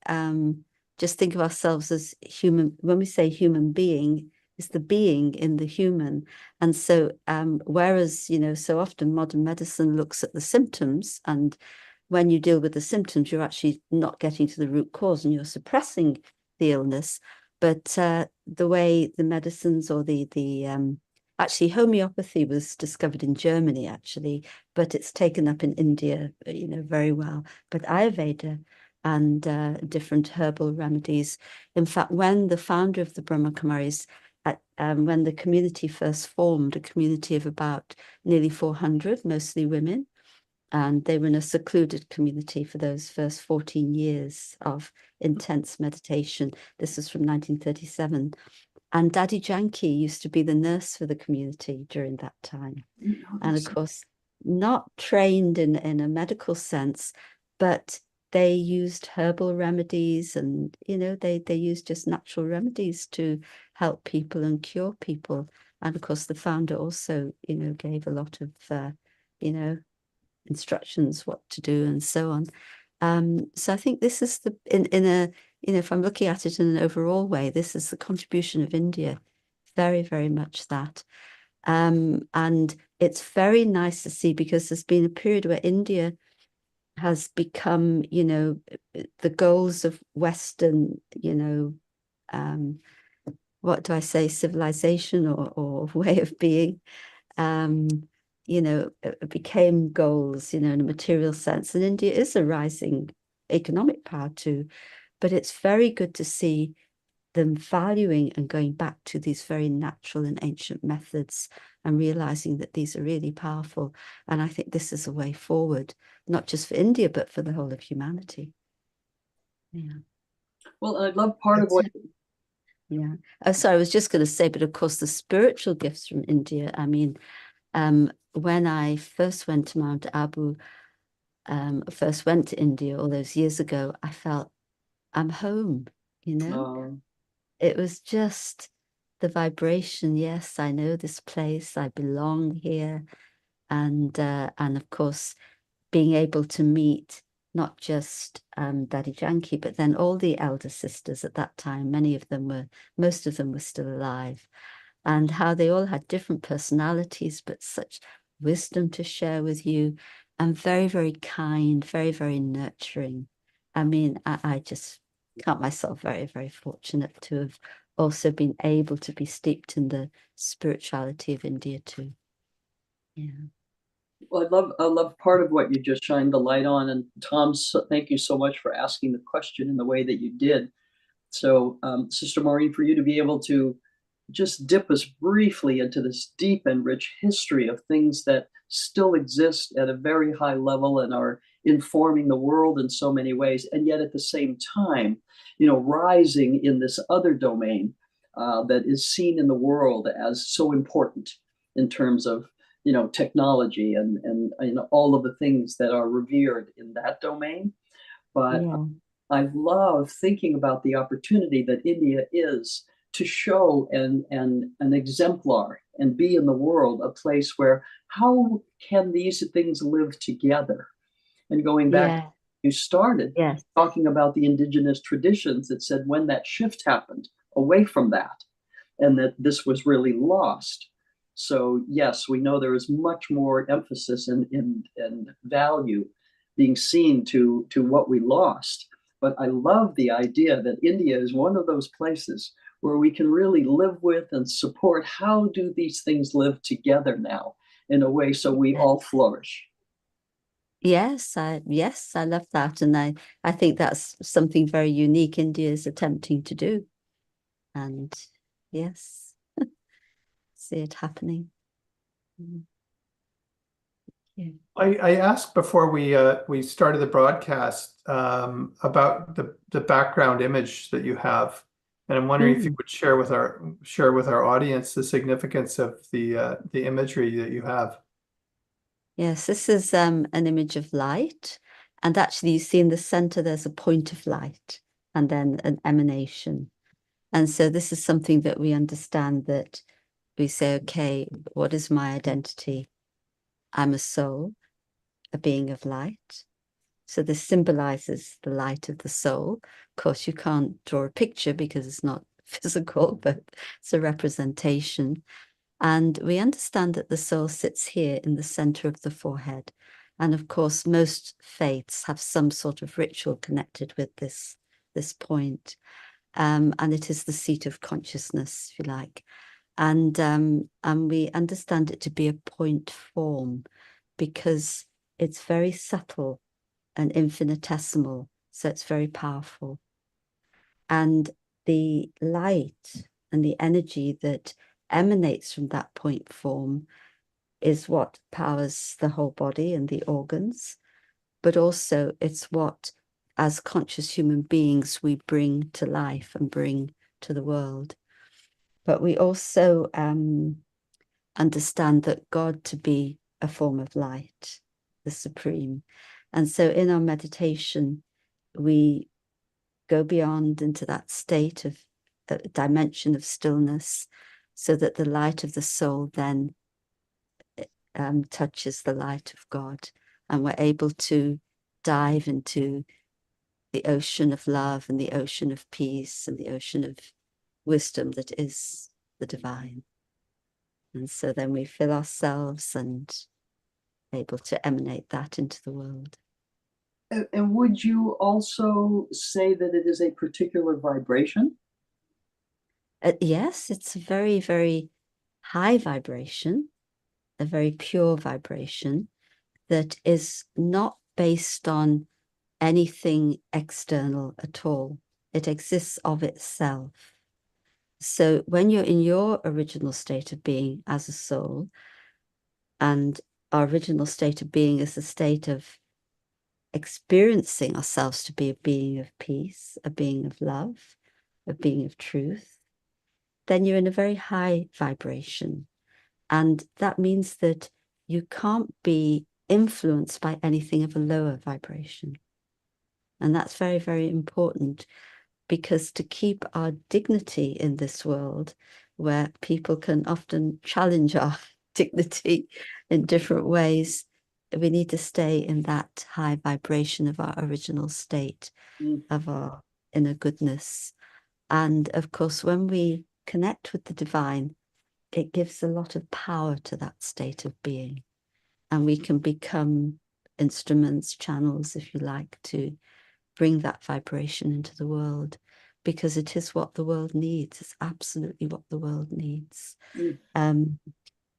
just think of ourselves as human, when we say human being, it's the being in the human. And so, whereas, you know, so often modern medicine looks at the symptoms, and when you deal with the symptoms, you're actually not getting to the root cause and you're suppressing the illness. But the way the medicines or actually homeopathy was discovered in Germany, actually, but it's taken up in India, you know, very well. But Ayurveda and different herbal remedies. In fact, when the founder of the Brahma Kumaris, when the community first formed, a community of about nearly 400, mostly women, and they were in a secluded community for those first 14 years of intense meditation. This was from 1937. And Daddy Janki used to be the nurse for the community during that time. And of course, not trained in a medical sense, but they used herbal remedies, and, you know, they used just natural remedies to help people and cure people. And of course, the founder also, you know, gave a lot of, you know, instructions what to do and so on. So I think this is in a, you know, if I'm looking at it in an overall way, this is the contribution of India, very, very much that. And it's very nice to see, because there's been a period where India has become, you know, the goals of Western, you know, what do I say, civilization or way of being, you know, it became goals, you know, in a material sense. And India is a rising economic power too, but it's very good to see them valuing and going back to these very natural and ancient methods and realizing that these are really powerful. And I think this is a way forward, not just for India, but for the whole of humanity. Yeah. Well, I love part of what. Yeah. Oh, sorry, I was just going to say, but of course, the spiritual gifts from India. I mean, when I first went to Mount Abu, first went to India all those years ago, I felt I'm home, you know? It was just the vibration. Yes, I know this place, I belong here. And of course, being able to meet not just Daddy Janki, but then all the elder sisters at that time, most of them were still alive, and how they all had different personalities, but such wisdom to share with you, and very, very kind, very, very nurturing. I mean, I just count myself very, very fortunate to have also been able to be steeped in the spirituality of India too. Yeah. Well, I love part of what you just shined the light on. And Tom, thank you so much for asking the question in the way that you did. So, Sister Maureen, for you to be able to just dip us briefly into this deep and rich history of things that still exist at a very high level and are informing the world in so many ways, and yet at the same time, you know, rising in this other domain that is seen in the world as so important in terms of, you know, technology and you know, all of the things that are revered in that domain. But Yeah. I love thinking about the opportunity that India is to show an exemplar and be in the world a place where how can these things live together? And going back, Yeah. you started Yes. talking about the indigenous traditions that said when that shift happened away from that, and that this was really lost. So yes, we know there is much more emphasis and value being seen to what we lost. But I love the idea that India is one of those places where we can really live with and support how do these things live together now in a way so we all flourish. Yes, I love that. And I think that's something very unique India is attempting to do. And yes, see it happening. Yeah. I asked before we started the broadcast about the background image that you have, and I'm wondering if you would share with our audience the significance of the imagery that you have. Yes, this is an image of light, and actually you see in the center there's a point of light and then an emanation. And so this is something that we understand, that we say, okay, what is my identity? I'm a soul, a being of light. So this symbolizes the light of the soul. Of course, you can't draw a picture because it's not physical, but it's a representation. And we understand that the soul sits here in the center of the forehead. And of course, most faiths have some sort of ritual connected with this point. And it is the seat of consciousness, if you like. And we understand it to be a point form because it's very subtle and infinitesimal, so it's very powerful. And the light and the energy that emanates from that point form is what powers the whole body and the organs, but also it's what, as conscious human beings, we bring to life and bring to the world. But we also understand that God to be a form of light, the supreme. And so in our meditation, we go beyond into that state of the dimension of stillness so that the light of the soul then touches the light of God. And we're able to dive into the ocean of love and the ocean of peace and the ocean of wisdom that is the divine. And so then we feel ourselves and able to emanate that into the world. And would you also say that it is a particular vibration? Yes, it's a very, very high vibration, a very pure vibration that is not based on anything external at all. It exists of itself. So when you're in your original state of being as a soul, and our original state of being is a state of experiencing ourselves to be a being of peace, a being of love, a being of truth, then you're in a very high vibration. And that means that you can't be influenced by anything of a lower vibration. And that's very, very important, because to keep our dignity in this world, where people can often challenge our dignity in different ways, we need to stay in that high vibration of our original state, of our inner goodness. And of course, when we connect with the divine, it gives a lot of power to that state of being. And we can become instruments, channels, if you like, to bring that vibration into the world, because it is what the world needs. It's absolutely what the world needs.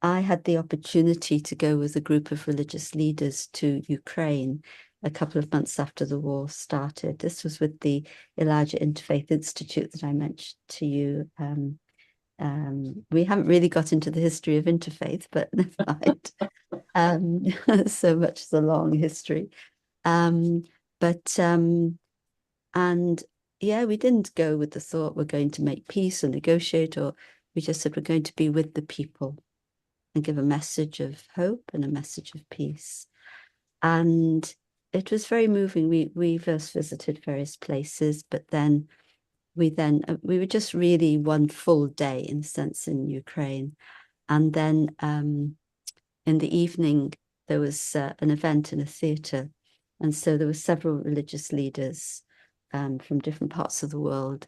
I had the opportunity to go with a group of religious leaders to Ukraine a couple of months after the war started. This was with the Elijah Interfaith Institute that I mentioned to you. We haven't really got into the history of interfaith, but never mind. So much is a long history. And yeah, we didn't go with the thought we're going to make peace or negotiate, or we just said we're going to be with the people and give a message of hope and a message of peace. And it was very moving. We first visited various places, but then we were just really one full day, in a sense, in Ukraine. And then in the evening, there was an event in a theatre. And so there were several religious leaders from different parts of the world.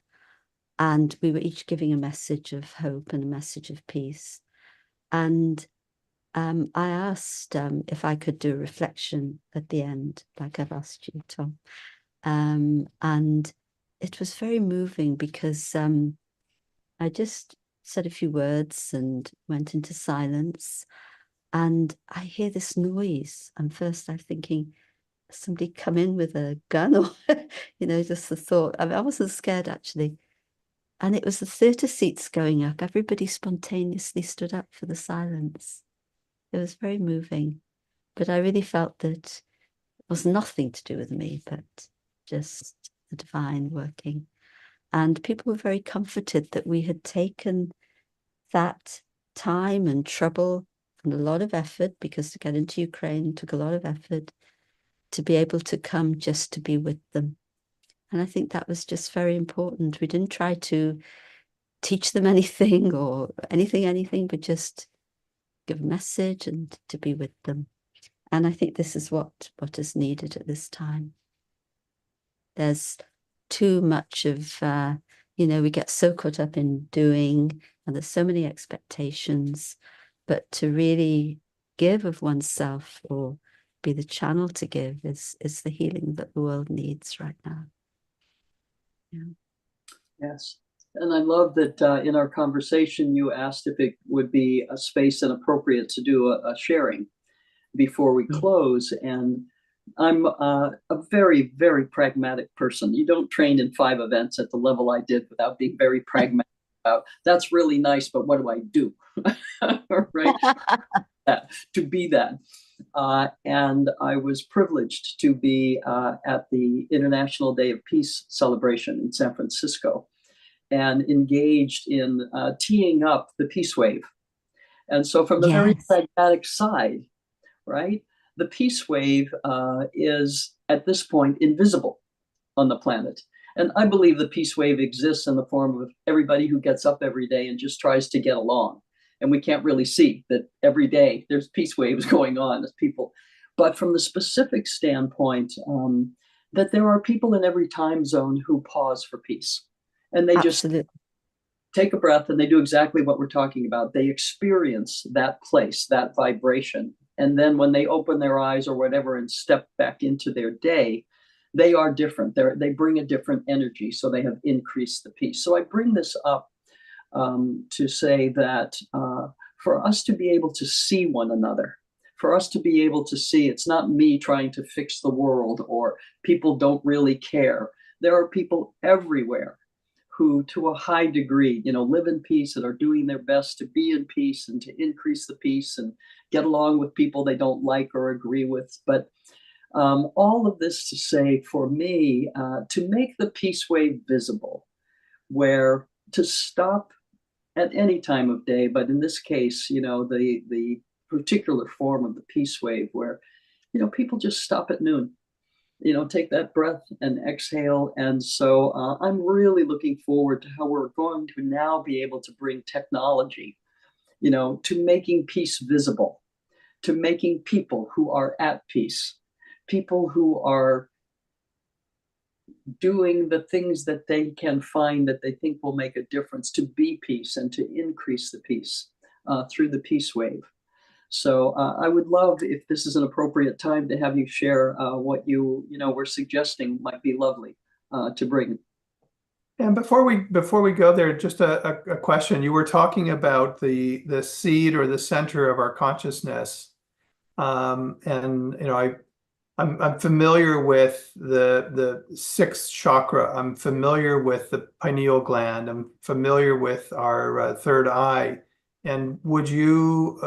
And we were each giving a message of hope and a message of peace. And I asked if I could do a reflection at the end, like I've asked you, Tom. And it was very moving because I just said a few words and went into silence. And I hear this noise. And first I'm thinking, somebody come in with a gun, or, just the thought. I mean, I wasn't scared, actually. And it was the theatre seats going up. Everybody spontaneously stood up for the silence. It was very moving. But I really felt that it was nothing to do with me, but just the divine working. And people were very comforted that we had taken that time and trouble and a lot of effort, because to get into Ukraine took a lot of effort, to be able to come just to be with them. And I think that was just very important. We didn't try to teach them anything or anything, but just give a message and to be with them. And I think this is what is needed at this time. There's too much of, we get so caught up in doing, and there's so many expectations, but to really give of oneself or be the channel to give is the healing that the world needs right now. Yeah. Yes. And I love that in our conversation, you asked if it would be a space and appropriate to do a sharing before we close. And I'm a very, very pragmatic person. You don't train in 5 events at the level I did without being very pragmatic about, that's really nice, but what do I do? Right? To be that. And I was privileged to be at the International Day of Peace celebration in San Francisco and engaged in teeing up the peace wave. And so from the very pragmatic side, right, the peace wave is at this point invisible on the planet. And I believe the peace wave exists in the form of everybody who gets up every day and just tries to get along. And we can't really see that every day there's peace waves going on as people. But from the specific standpoint, that there are people in every time zone who pause for peace. And they just take a breath and they do exactly what we're talking about. They experience that place, that vibration. And then when they open their eyes or whatever and step back into their day, they are different. They bring a different energy. So they have increased the peace. So I bring this up to say that for us to be able to see one another, for us to be able to see, it's not me trying to fix the world or people don't really care. There are people everywhere who, to a high degree, live in peace and are doing their best to be in peace and to increase the peace and get along with people they don't like or agree with. But all of this to say, for me, to make the peace wave visible, where to stop at any time of day, but in this case, the particular form of the peace wave where, people just stop at noon, take that breath and exhale. And so I'm really looking forward to how we're going to now be able to bring technology, to making peace visible, to making people who are at peace, people who are doing the things that they can find that they think will make a difference to be peace and to increase the peace through the peace wave. So I would love, if this is an appropriate time, to have you share what you were suggesting might be lovely to bring. And before we go there, just a question. You were talking about the seed or the center of our consciousness, and I'm familiar with the 6th chakra. I'm familiar with the pineal gland. I'm familiar with our third eye. And would you,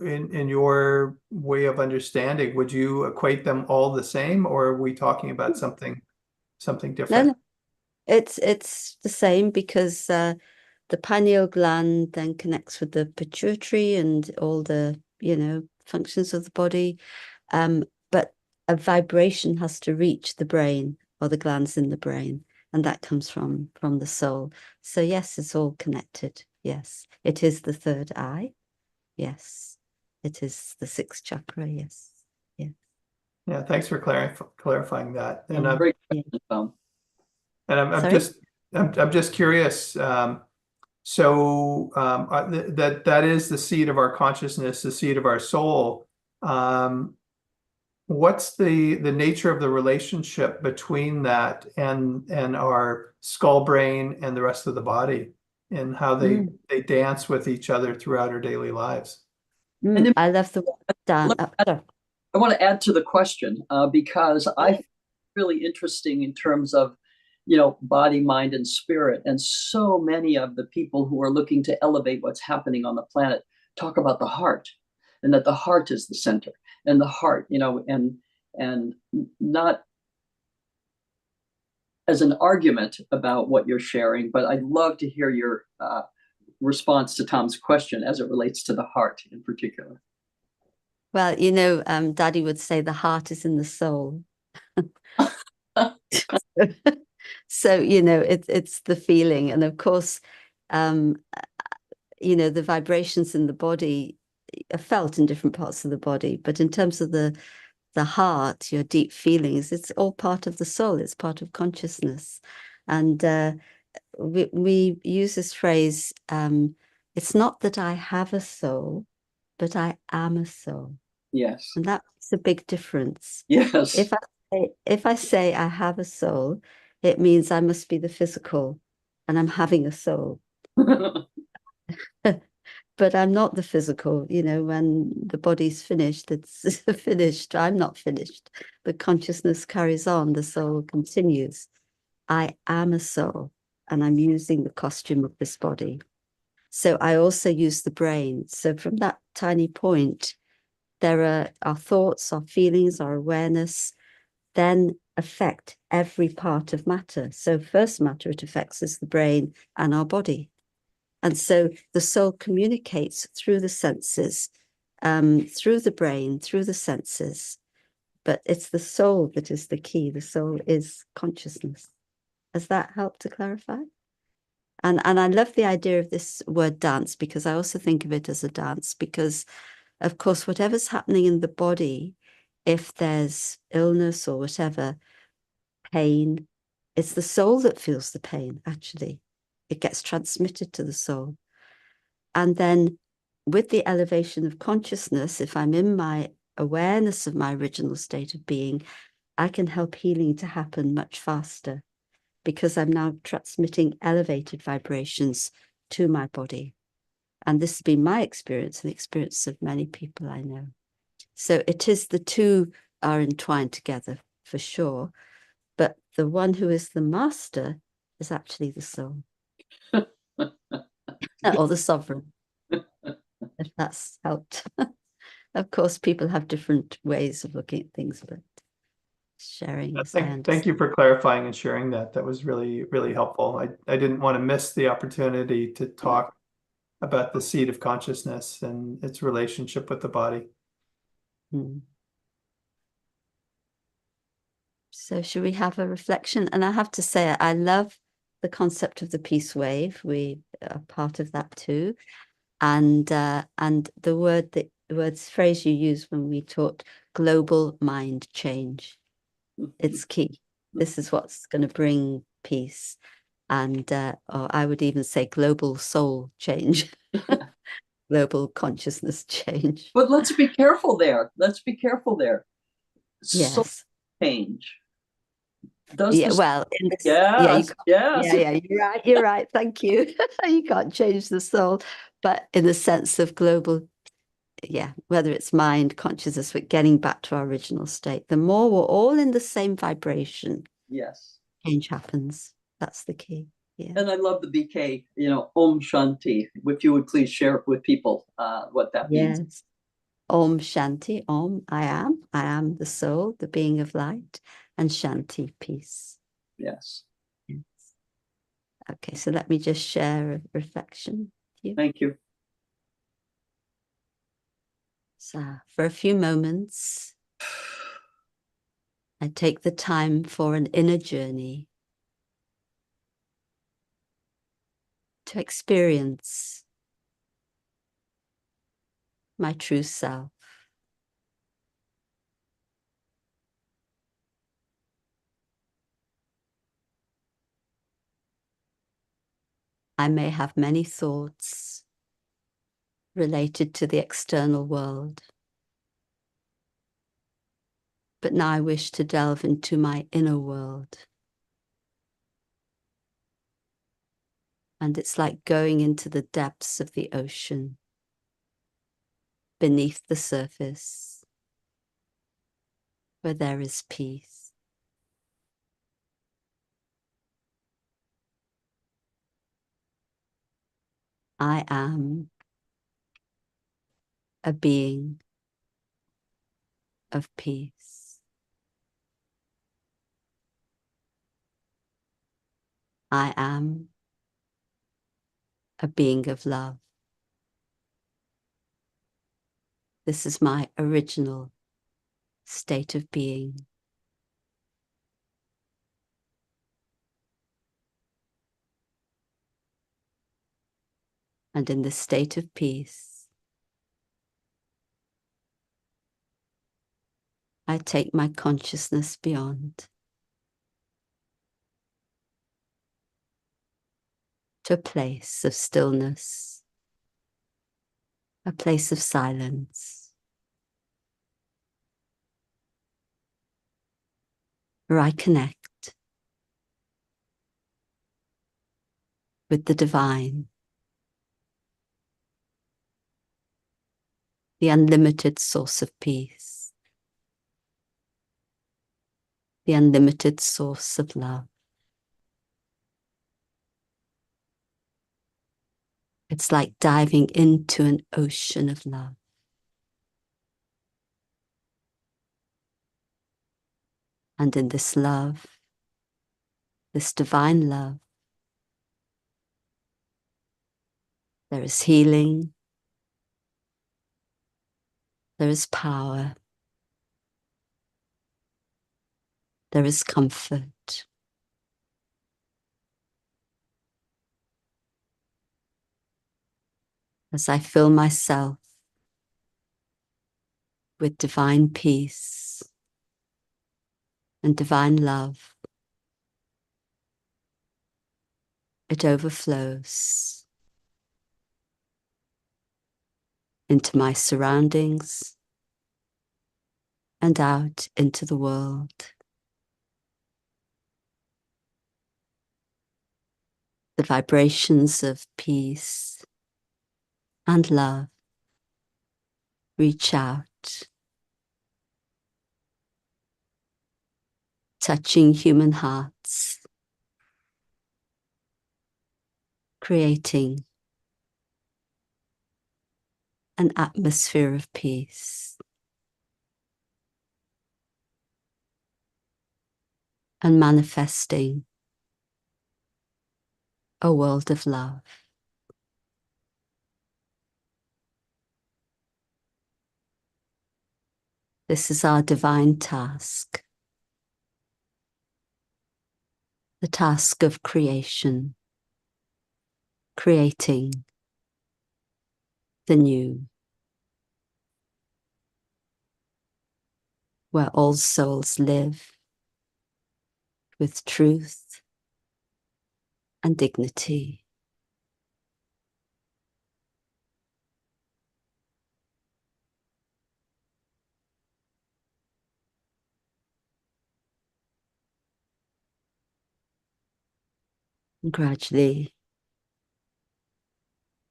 in your way of understanding, would you equate them all the same, or are we talking about something different? No, it's the same because the pineal gland then connects with the pituitary and all the functions of the body. But a vibration has to reach the brain or the glands in the brain, and that comes from the soul. So yes, it's all connected. Yes, it is the third eye. Yes, it is the 6th chakra. Yes, yes. Yeah, thanks for clarifying that. And I'm just curious. So that is the seed of our consciousness, the seed of our soul. What's the nature of the relationship between that and our skull brain and the rest of the body, and how they dance with each other throughout our daily lives? And I love the dance. I want to add to the question because I find it really interesting in terms of body, mind, and spirit. And so many of the people who are looking to elevate what's happening on the planet talk about the heart, and that the heart is the center, and the heart, and not as an argument about what you're sharing, but I'd love to hear your response to Tom's question as it relates to the heart in particular. Well, Daddy would say the heart is in the soul. So, it's the feeling. And of course, you know, the vibrations in the body are felt in different parts of the body, but in terms of the heart, your deep feelings, it's all part of the soul. It's part of consciousness. And we use this phrase, it's not that I have a soul, but I am a soul. Yes. And that's a big difference. Yes. If I say I have a soul, it means I must be the physical and I'm having a soul. But I'm not the physical, you know, when the body's finished, it's finished. I'm not finished. The consciousness carries on, the soul continues. I am a soul, and I'm using the costume of this body. So I also use the brain. So from that tiny point, there are our thoughts, our feelings, our awareness, then affect every part of matter. So first matter, it affects us, the brain and our body. And so the soul communicates through the senses, through the brain, through the senses. But it's the soul that is the key. The soul is consciousness. Has that helped to clarify? And I love the idea of this word dance, because I also think of it as a dance, because of course, whatever's happening in the body, if there's illness or whatever, pain, it's the soul that feels the pain, actually. It gets transmitted to the soul. And then with the elevation of consciousness, if I'm in my awareness of my original state of being, I can help healing to happen much faster, because I'm now transmitting elevated vibrations to my body. And this has been my experience and the experience of many people I know. So it is, the two are entwined together for sure. But the one who is the master is actually the soul. Or the sovereign, if that's helped. Of course, people have different ways of looking at things, but sharing as I understand. Thank you for clarifying and sharing that. That was really, really helpful. I didn't want to miss the opportunity to talk about the seat of consciousness and its relationship with the body. So should we have a reflection? And I have to say, I love the concept of the peace wave. We are part of that too. And the phrase you used when we taught global mind change. It's key. This is what's going to bring peace. And or I would even say global soul change. Global consciousness change. But let's be careful there. Let's be careful there. Yes. Soul change. Well, in this, yes. You're right. Thank you. You can't change the soul, but in the sense of global, whether it's mind, consciousness, but getting back to our original state. The more we're all in the same vibration, yes, change happens. That's the key. Yeah. And I love the BK, Om Shanti. If you would please share with people what that means. Yes. Om Shanti, Om, I am the soul, the being of light, and Shanti, peace. Yes. Okay, so let me just share a reflection. Thank you. So for a few moments, I take the time for an inner journey to experience my true self. I may have many thoughts related to the external world, but now I wish to delve into my inner world. And it's like going into the depths of the ocean, beneath the surface, where there is peace. I am a being of peace. I am a being of love. This is my original state of being. And in this state of peace, I take my consciousness beyond to a place of stillness, a place of silence, where I connect with the divine, the unlimited source of peace, the unlimited source of love. It's like diving into an ocean of love. And in this love, this divine love, there is healing, there is power, there is comfort. As I fill myself with divine peace and divine love, it overflows into my surroundings and out into the world. The vibrations of peace and love reach out, touching human hearts, creating an atmosphere of peace, and manifesting a world of love. This is our divine task, the task of creation, creating the new, where all souls live with truth and dignity. And gradually,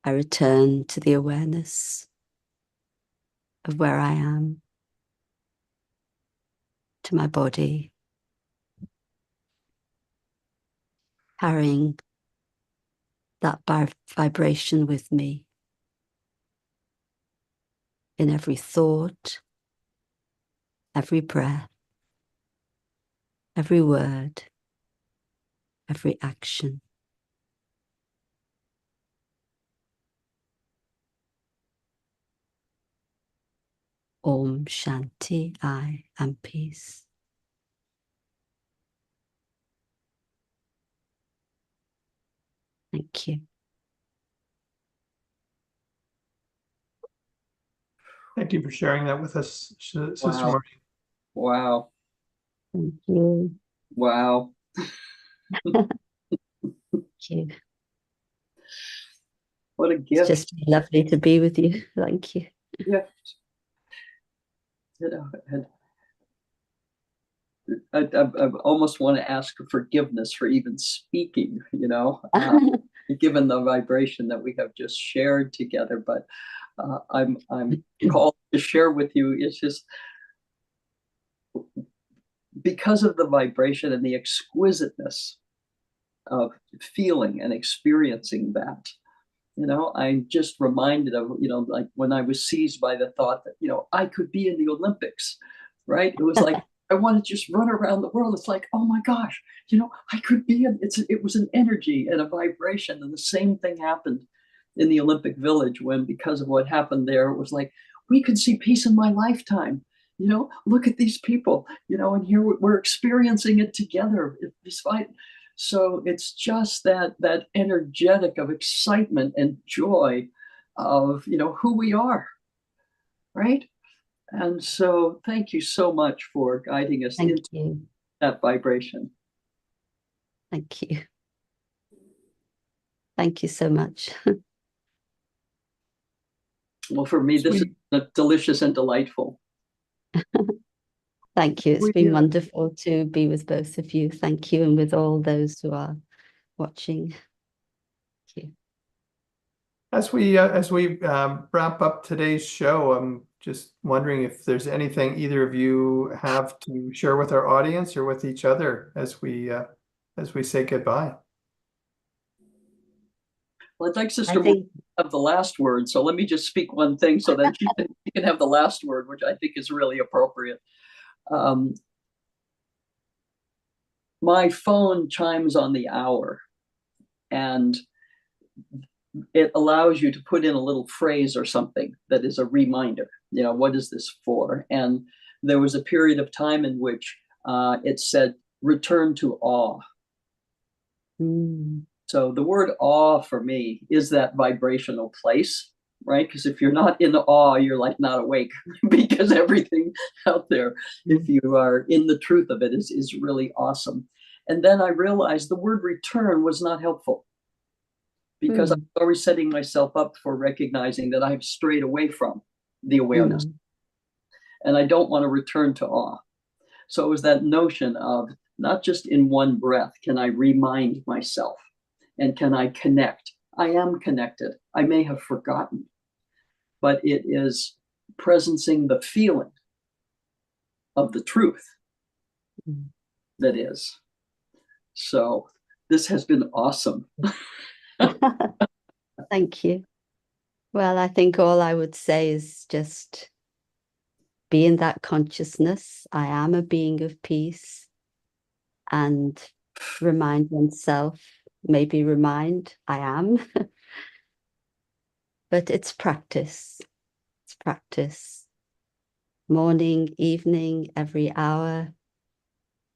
I return to the awareness of where I am, to my body, carrying that vibration with me in every thought, every breath, every word, every action. Om Shanti, I am peace. Thank you. Thank you for sharing that with us, Sister Wow. Maureen. Wow. Thank you. Wow. Thank you. What a It's gift. just lovely to be with you. Thank you. Gift. You know, and I almost want to ask for forgiveness for even speaking, given the vibration that we have just shared together. But I'm called to share with you. It's just because of the vibration and the exquisiteness of feeling and experiencing that. I'm just reminded of, like when I was seized by the thought that, I could be in the Olympics, right? It was like, I want to just run around the world. It's like, oh my gosh, I could be in, it was an energy and a vibration. And the same thing happened in the Olympic Village when, because of what happened there, it was like, we could see peace in my lifetime. Look at these people, and here we're experiencing it together, despite So it's just that energetic of excitement and joy of, who we are, right? And so thank you so much for guiding us Thank into you. that vibration. Thank you. Thank you so much. Well, for me, this is delicious and delightful. Thank you. It's been wonderful to be with both of you. Thank you. And with all those who are watching. Thank you. As we wrap up today's show, I'm just wondering if there's anything either of you have to share with our audience or with each other as we say goodbye. Well, I'd like Sister Maureen to have the last word. So let me just speak one thing so that she can have the last word, which I think is really appropriate. My phone chimes on the hour, and it allows you to put in a little phrase or something that is a reminder. What is this for? And there was a period of time in which it said, return to awe. So the word awe for me is that vibrational place, right? Because if you're not in awe, you're like not awake because everything out there, if you are in the truth of it, is really awesome. And then I realized the word return was not helpful because I'm always setting myself up for recognizing that I've strayed away from the awareness. And I don't want to return to awe. So it was that notion of not just in one breath can I remind myself, and can I connect? I am connected. I may have forgotten, but it is presencing the feeling of the truth that is. So this has been awesome. Thank you. Well, I think all I would say is just be in that consciousness. I am a being of peace, and remind oneself, maybe remind I am, but it's practice. It's practice. Morning, evening, every hour,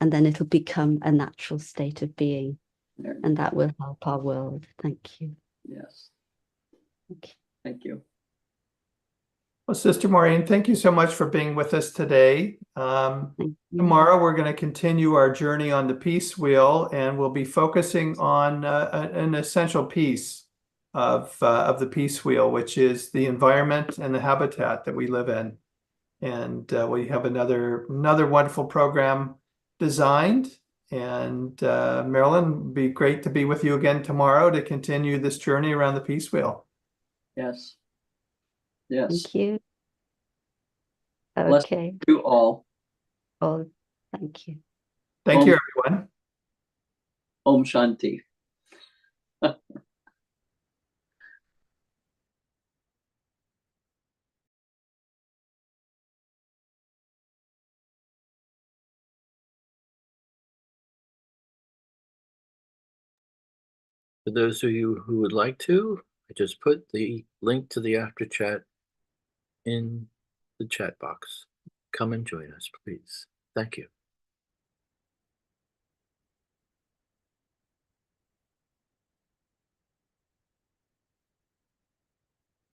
and then it'll become a natural state of being, and that will help our world. Thank you. Yes. Okay. Thank you. Well, Sister Maureen, thank you so much for being with us today. Tomorrow, we're going to continue our journey on the peace wheel, and we'll be focusing on an essential piece of the peace wheel, which is the environment and the habitat that we live in. And we have another wonderful program designed. And Marilyn, it'd be great to be with you again tomorrow to continue this journey around the peace wheel. Yes. Yes. Thank you. Bless Okay. you all. Oh, thank you. Thank you, everyone. Om Shanti. For those of you who would like to, I just put the link to the after chat in the chat box. Come and join us, please. Thank you.